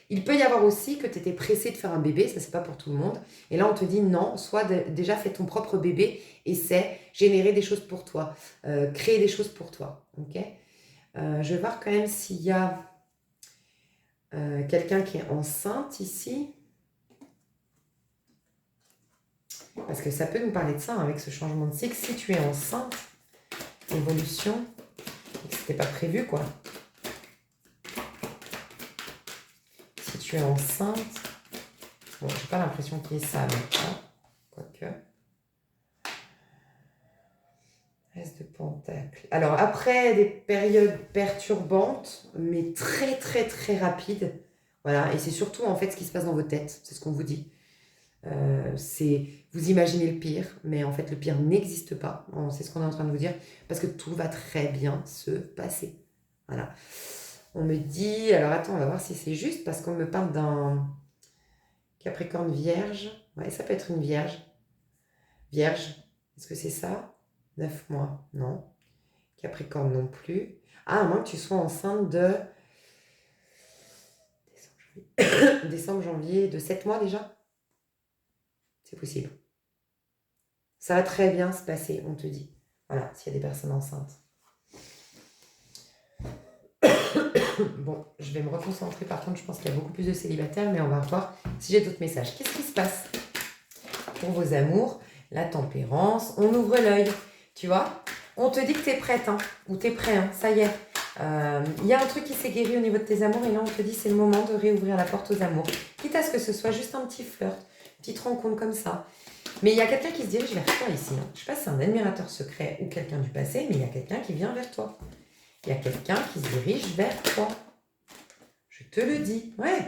Il peut y avoir aussi que tu étais pressé de faire un bébé, ça c'est pas pour tout le monde. Et là on te dit non, soit déjà fais ton propre bébé et c'est générer des choses pour toi, créer des choses pour toi. Ok. Je vais voir quand même s'il y a quelqu'un qui est enceinte ici. Parce que ça peut nous parler de ça hein, avec ce changement de cycle. Si tu es enceinte, évolution, c'était pas prévu quoi. Si tu es enceinte, bon, j'ai pas l'impression qu'il y ait ça maintenant, quoique. As de pentacle. Alors après des périodes perturbantes, mais très très très rapides, voilà, et c'est surtout en fait ce qui se passe dans vos têtes, c'est ce qu'on vous dit. Vous imaginez le pire, mais en fait le pire n'existe pas. C'est ce qu'on est en train de vous dire, parce que tout va très bien se passer. Voilà. On me dit, alors attends, on va voir si c'est juste, parce qu'on me parle d'un Capricorne Vierge. Ouais, ça peut être une Vierge. Vierge, est-ce que c'est ça? 9 mois, non. Capricorne non plus. Ah, à moins que tu sois enceinte de décembre, janvier, de 7 mois déjà. C'est possible. Ça va très bien se passer, on te dit. Voilà, s'il y a des personnes enceintes. Bon, je vais me reconcentrer. Par contre, je pense qu'il y a beaucoup plus de célibataires, mais on va voir si j'ai d'autres messages. Qu'est-ce qui se passe pour vos amours? La tempérance. On ouvre l'œil, tu vois. On te dit que tu es prête, hein, ou tu es prêt, hein, ça y est. Il y a un truc qui s'est guéri au niveau de tes amours et là on te dit c'est le moment de réouvrir la porte aux amours. Quitte à ce que ce soit juste un petit flirt, une petite rencontre comme ça. Mais il y a quelqu'un qui se dirige vers toi ici. Hein. Je ne sais pas si c'est un admirateur secret ou quelqu'un du passé, mais il y a quelqu'un qui vient vers toi. Il y a quelqu'un qui se dirige vers toi. Je te le dis. Ouais.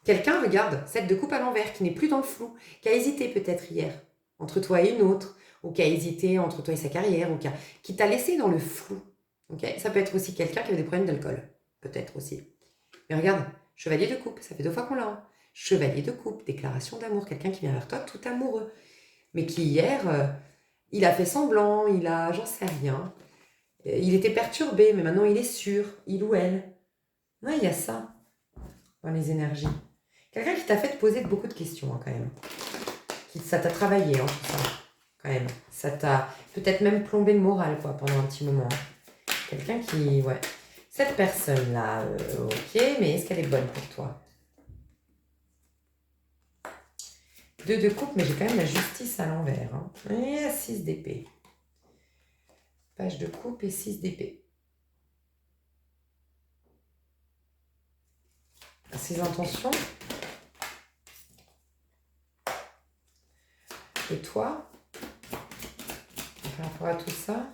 Quelqu'un, regarde, 7 de coupe à l'envers, qui n'est plus dans le flou, qui a hésité peut-être hier, entre toi et une autre, ou qui a hésité entre toi et sa carrière, ou qui t'a laissé dans le flou. Okay, ça peut être aussi quelqu'un qui avait des problèmes d'alcool. Peut-être aussi. Mais regarde, chevalier de coupe, ça fait 2 fois qu'on l'a. Hein. Chevalier de coupe, déclaration d'amour, quelqu'un qui vient vers toi tout amoureux. Mais qui hier, il a fait semblant, j'en sais rien. Il était perturbé, mais maintenant il est sûr, il ou elle. Ouais, il y a ça dans les énergies. Quelqu'un qui t'a fait te poser beaucoup de questions, hein, quand même. Ça t'a travaillé, hein, tout ça, quand même. Ça t'a peut-être même plombé le moral, quoi, pendant un petit moment. Quelqu'un qui, ouais. Cette personne-là, ok, mais est-ce qu'elle est bonne pour toi? 2 de coupe, mais j'ai quand même la justice à l'envers. Hein. Et 6 d'épée. Page de coupe et 6 d'épée. Ses intentions. Et toi, par rapport à tout ça,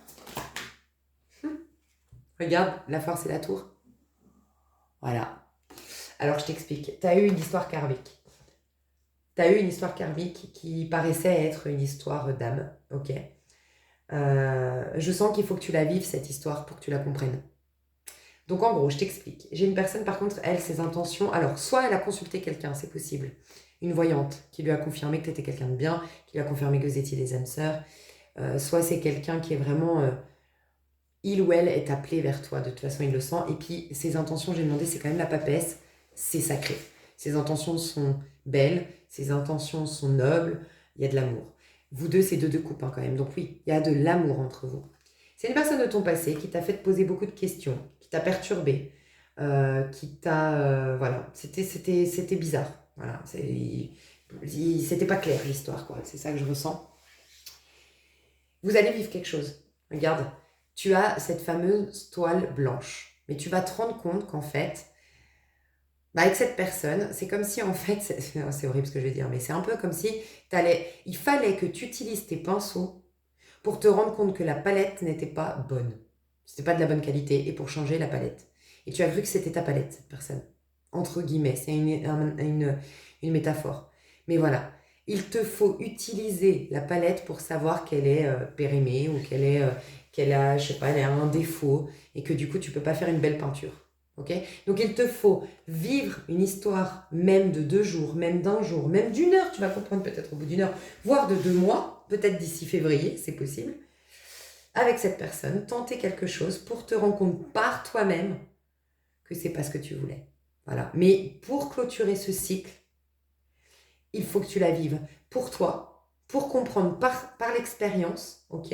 regarde, la force et la tour. Voilà. Alors, je t'explique. Tu as eu une histoire karmique. Tu as eu une histoire karmique qui paraissait être une histoire d'âme. Ok. Je sens qu'il faut que tu la vives, cette histoire, pour que tu la comprennes. Donc, en gros, je t'explique. J'ai une personne, par contre, elle, ses intentions... Alors, soit elle a consulté quelqu'un, c'est possible. Une voyante qui lui a confirmé que tu étais quelqu'un de bien, qui lui a confirmé que vous étiez des âmes sœurs. Soit c'est quelqu'un qui est vraiment... il ou elle est appelé vers toi, de toute façon il le sent. Et puis ses intentions, j'ai demandé, c'est quand même la papesse, c'est sacré. Ses intentions sont belles, ses intentions sont nobles, il y a de l'amour. Vous deux, c'est 2 de coupe hein, quand même, donc oui, il y a de l'amour entre vous. C'est une personne de ton passé qui t'a fait te poser beaucoup de questions, qui t'a perturbé, qui t'a... voilà, c'était bizarre. Voilà, c'était pas clair l'histoire, quoi. C'est ça que je ressens. Vous allez vivre quelque chose. Regarde, tu as cette fameuse toile blanche. Mais tu vas te rendre compte qu'en fait, avec cette personne, c'est comme si en fait, c'est horrible ce que je vais dire, mais c'est un peu comme si il fallait que tu utilises tes pinceaux pour te rendre compte que la palette n'était pas bonne. C'était pas de la bonne qualité et pour changer la palette. Et tu as cru que c'était ta palette, cette personne. Entre guillemets, c'est une métaphore. Mais voilà, il te faut utiliser la palette pour savoir qu'elle est périmée ou qu'elle a, je sais pas, elle a un défaut et que du coup, tu peux pas faire une belle peinture. Ok? Donc, il te faut vivre une histoire même de 2 jours, même d'1 jour, même d'1 heure, tu vas comprendre peut-être au bout d'1 heure, voire de 2 mois, peut-être d'ici février, c'est possible, avec cette personne, tenter quelque chose pour te rendre compte par toi-même que c'est pas ce que tu voulais. Voilà. Mais pour clôturer ce cycle, il faut que tu la vives pour toi, pour comprendre par l'expérience, ok?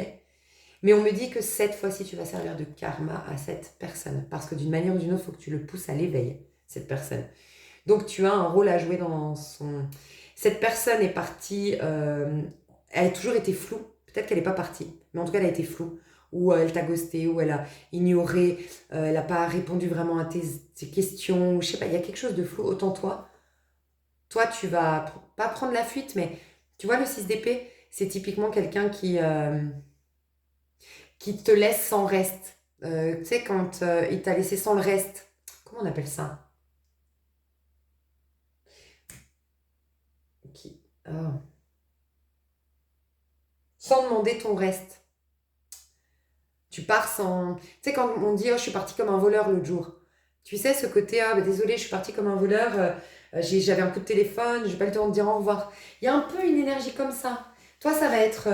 Mais on me dit que cette fois-ci, tu vas servir de karma à cette personne. Parce que d'une manière ou d'une autre, il faut que tu le pousses à l'éveil, cette personne. Donc, tu as un rôle à jouer dans son... Cette personne est partie... elle a toujours été floue. Peut-être qu'elle n'est pas partie. Mais en tout cas, elle a été floue. Ou elle t'a ghosté, ou elle a ignoré, elle n'a pas répondu vraiment à tes questions. Ou je sais pas, il y a quelque chose de flou. Autant toi, tu vas pas prendre la fuite, mais tu vois, le 6 d'épée, c'est typiquement quelqu'un qui te laisse sans reste. Tu sais, quand il t'a laissé sans le reste, comment on appelle ça? Oh. Sans demander ton reste. Tu pars sans... Tu sais, quand on dit, oh, je suis partie comme un voleur l'autre jour. Tu sais, ce côté, ah, bah, désolé, je suis partie comme un voleur, j'avais un coup de téléphone, j'ai pas le temps de dire au revoir. Il y a un peu une énergie comme ça. Toi, ça va être...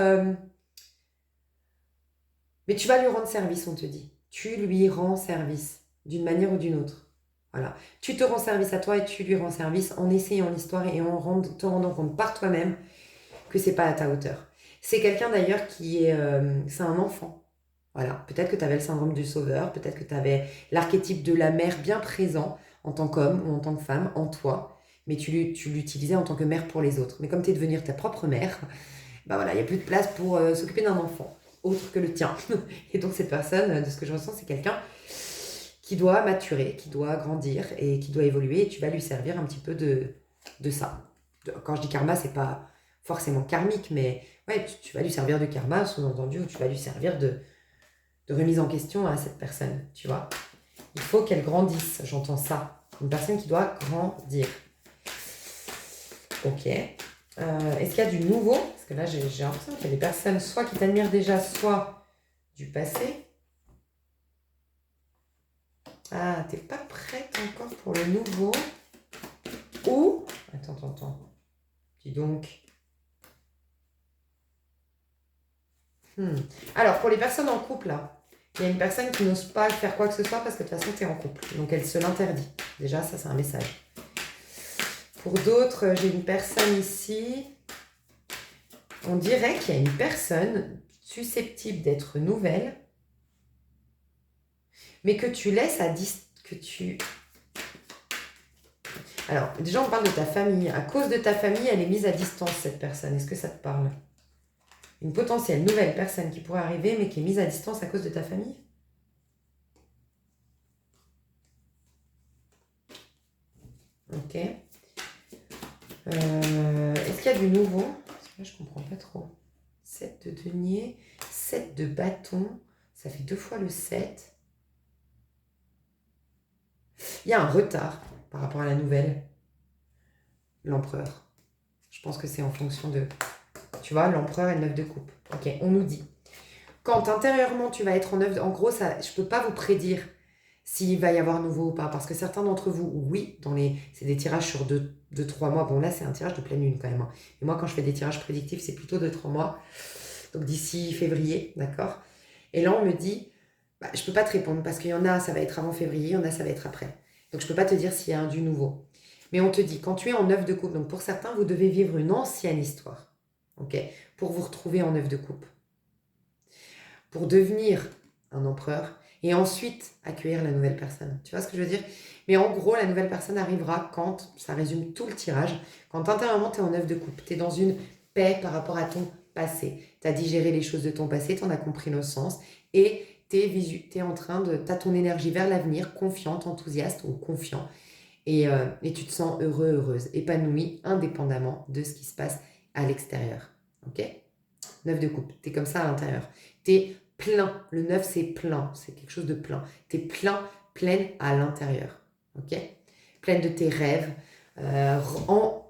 mais tu vas lui rendre service, on te dit. Tu lui rends service, d'une manière ou d'une autre. Voilà. Tu te rends service à toi et tu lui rends service en essayant l'histoire et te rendant compte par toi-même que c'est pas à ta hauteur. C'est quelqu'un d'ailleurs qui est... c'est un enfant. Voilà. Peut-être que tu avais le syndrome du sauveur, peut-être que tu avais l'archétype de la mère bien présent en tant qu'homme ou en tant que femme en toi, mais tu l'utilisais en tant que mère pour les autres. Mais comme tu es devenue ta propre mère, bah voilà, il n'y a plus de place pour s'occuper d'un enfant autre que le tien. Et donc cette personne, de ce que je ressens, c'est quelqu'un qui doit maturer, qui doit grandir et qui doit évoluer. Et tu vas lui servir un petit peu de ça. Quand je dis karma, c'est pas forcément karmique, mais ouais, tu vas lui servir de karma, sous-entendu, ou tu vas lui servir de remise en question à cette personne, tu vois. Il faut qu'elle grandisse, j'entends ça. Une personne qui doit grandir. Ok. Est-ce qu'il y a du nouveau? Parce que là, j'ai l'impression qu'il y a des personnes soit qui t'admirent déjà, soit du passé. Ah, t'es pas prête encore pour le nouveau. Ou... Attends. Dis donc. Alors, pour les personnes en couple, là, il y a une personne qui n'ose pas faire quoi que ce soit parce que de toute façon, tu es en couple. Donc, elle se l'interdit. Déjà, ça, c'est un message. Pour d'autres, j'ai une personne ici. On dirait qu'il y a une personne susceptible d'être nouvelle, mais que tu laisses à distance. Alors, déjà, on parle de ta famille. À cause de ta famille, elle est mise à distance, cette personne. Est-ce que ça te parle? Une potentielle nouvelle personne qui pourrait arriver, mais qui est mise à distance à cause de ta famille? Ok. Est-ce qu'il y a du nouveau? Parce que là, je comprends pas trop. 7 de denier, 7 de bâton. Ça fait 2 fois le 7. Il y a un retard par rapport à la nouvelle. L'empereur. Je pense que c'est en fonction de... Tu vois, l'empereur et le 9 de coupe. Ok, on nous dit. Quand intérieurement, tu vas être en 9 de... En gros, ça, je ne peux pas vous prédire s'il va y avoir nouveau ou pas. Parce que certains d'entre vous, oui, c'est des tirages sur 2-3 mois. Bon, là, c'est un tirage de pleine lune quand même. Mais moi, quand je fais des tirages prédictifs, c'est plutôt 2-3 mois. Donc d'ici février, d'accord? Et là, on me dit, bah, je ne peux pas te répondre parce qu'il y en a, ça va être avant février, il y en a, ça va être après. Donc je ne peux pas te dire s'il y a du nouveau. Mais on te dit, quand tu es en 9 de coupe, donc pour certains, vous devez vivre une ancienne histoire, ok, pour vous retrouver en 9 de coupe. Pour devenir un empereur et ensuite accueillir la nouvelle personne. Tu vois ce que je veux dire? Mais en gros, la nouvelle personne arrivera quand, ça résume tout le tirage, quand intérieurement, tu es en 9 de coupe. Tu es dans une paix par rapport à ton passé. Tu as digéré les choses de ton passé, tu en as compris le sens et tu es en train de... Tu as ton énergie vers l'avenir, confiante, enthousiaste ou confiant. Et tu te sens heureux, heureuse, épanoui, indépendamment de ce qui se passe à l'extérieur. Ok? 9 de coupe, tu es comme ça à l'intérieur. Tu es plein. Le 9, c'est plein. C'est quelque chose de plein. Tu es pleine à l'intérieur. Ok? Pleine de tes rêves.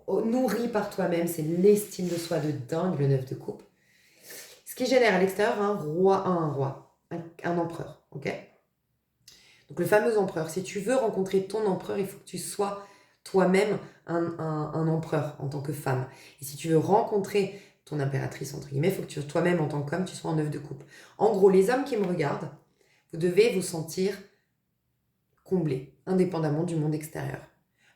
Nourrie par toi-même. C'est l'estime de soi de dingue, le 9 de coupe. Ce qui génère à l'extérieur un empereur. Ok? Donc le fameux empereur. Si tu veux rencontrer ton empereur, il faut que tu sois toi-même un empereur en tant que femme. Et si tu veux rencontrer ton impératrice, entre guillemets, il faut que toi-même, en tant qu'homme, tu sois en 9 de coupe. En gros, les hommes qui me regardent, vous devez vous sentir comblés, indépendamment du monde extérieur.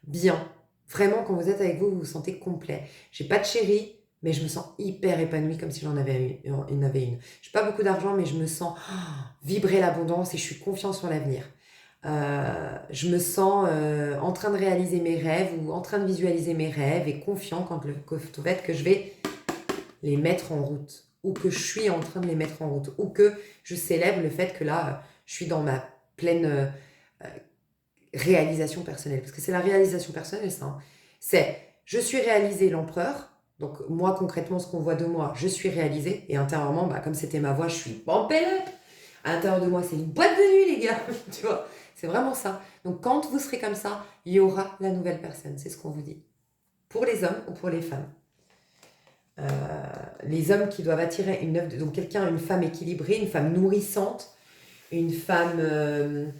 Bien. Vraiment, quand vous êtes avec vous, vous vous sentez complet. J'ai pas de chérie, mais je me sens hyper épanouie comme si j'en avais une. J'ai pas beaucoup d'argent, mais je me sens vibrer l'abondance et je suis confiante sur l'avenir. Je me sens en train de réaliser mes rêves ou en train de visualiser mes rêves et confiant quant au fait que je vais les mettre en route ou que je suis en train de les mettre en route ou que je célèbre le fait que là, je suis dans ma pleine réalisation personnelle. Parce que c'est la réalisation personnelle, ça. Hein. C'est, je suis réalisé l'empereur. Donc moi, concrètement, ce qu'on voit de moi, je suis réalisée. Et intérieurement, comme c'était ma voix, je suis pampelle. À l'intérieur de moi, c'est une boîte de nuit, les gars. Tu vois, c'est vraiment ça. Donc quand vous serez comme ça, il y aura la nouvelle personne. C'est ce qu'on vous dit. Pour les hommes ou pour les femmes. Les hommes qui doivent attirer donc quelqu'un, une femme équilibrée, une femme nourrissante, une femme...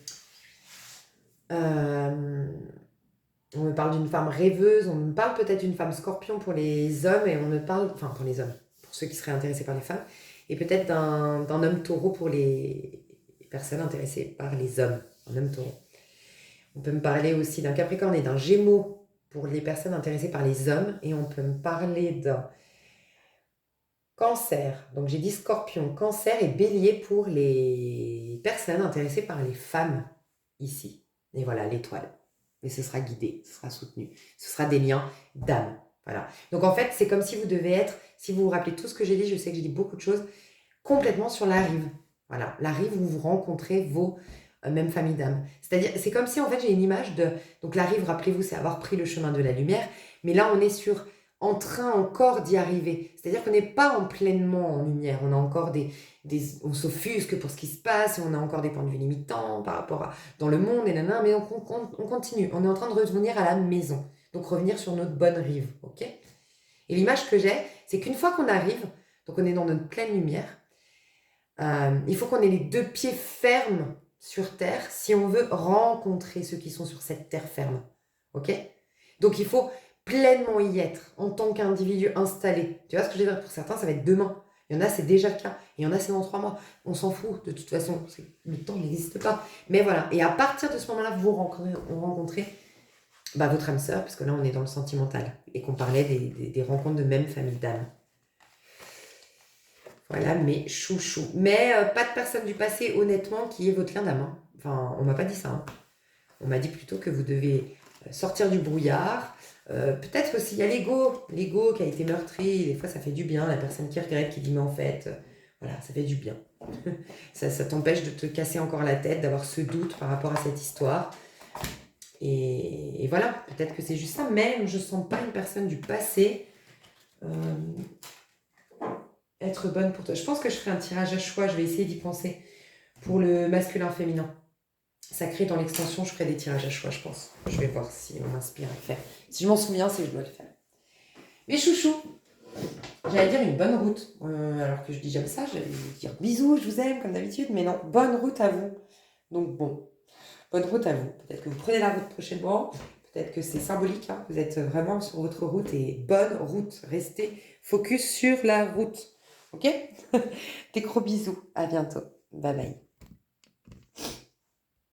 on me parle d'une femme rêveuse, on me parle peut-être d'une femme scorpion pour les hommes, et on me parle... Enfin, pour les hommes, pour ceux qui seraient intéressés par les femmes, et peut-être d'un homme taureau pour les personnes intéressées par les hommes, un homme taureau. On peut me parler aussi d'un capricorne et d'un gémeaux pour les personnes intéressées par les hommes, et on peut me parler d'un Cancer, donc j'ai dit Scorpion, Cancer et Bélier pour les personnes intéressées par les femmes ici. Et voilà, l'étoile. Et ce sera guidé, ce sera soutenu. Ce sera des liens d'âme. Voilà. Donc en fait, c'est comme si vous devez être, si vous vous rappelez tout ce que j'ai dit, je sais que j'ai dit beaucoup de choses, complètement sur la rive. Voilà, la rive où vous rencontrez même famille d'âme. C'est-à-dire, c'est comme si en fait j'ai une image de... Donc la rive, rappelez-vous, c'est avoir pris le chemin de la lumière, mais là on est en train encore d'y arriver. C'est-à-dire qu'on n'est pas pleinement en lumière, on a encore on s'offusque pour ce qui se passe, et on a encore des points de vue limitants par rapport à dans le monde, et nanana, mais on continue, on est en train de revenir à la maison, donc revenir sur notre bonne rive, ok? Et l'image que j'ai, c'est qu'une fois qu'on arrive, donc on est dans notre pleine lumière, il faut qu'on ait les deux pieds fermes sur terre si on veut rencontrer ceux qui sont sur cette terre ferme. Ok? Donc il faut pleinement y être en tant qu'individu installé. Tu vois ce que je veux dire? Pour certains, ça va être demain. Il y en a, c'est déjà le cas. Et il y en a, c'est dans 3 mois. On s'en fout, de toute façon. Le temps n'existe pas. Mais voilà. Et à partir de ce moment-là, vous rencontrez votre âme sœur, parce que là, on est dans le sentimental. Et qu'on parlait des rencontres de même famille d'âme. Voilà, mes chouchous. Mais pas de personne du passé, honnêtement, qui est votre lien d'âme. Hein. Enfin, on m'a pas dit ça. Hein. On m'a dit plutôt que vous devez sortir du brouillard. Peut-être aussi, il y a l'ego qui a été meurtri. Des fois, ça fait du bien. La personne qui regrette, qui dit, mais en fait, voilà, ça fait du bien. ça t'empêche de te casser encore la tête, d'avoir ce doute par rapport à cette histoire. Et voilà, peut-être que c'est juste ça. Mais je ne sens pas une personne du passé être bonne pour toi. Je pense que je ferai un tirage à choix. Je vais essayer d'y penser pour le masculin-féminin. Sacré dans l'extension, je ferai des tirages à choix, je pense. Je vais voir si on m'inspire à le faire. Si je m'en souviens, c'est que je dois le faire. Mes chouchous, j'allais dire une bonne route. Alors que je dis jamais ça, j'allais dire bisous, je vous aime comme d'habitude, mais non, bonne route à vous. Donc bon, bonne route à vous. Peut-être que vous prenez la route prochainement, peut-être que c'est symbolique, hein. Vous êtes vraiment sur votre route et bonne route. Restez focus sur la route. Ok? Des gros bisous, à bientôt. Bye bye.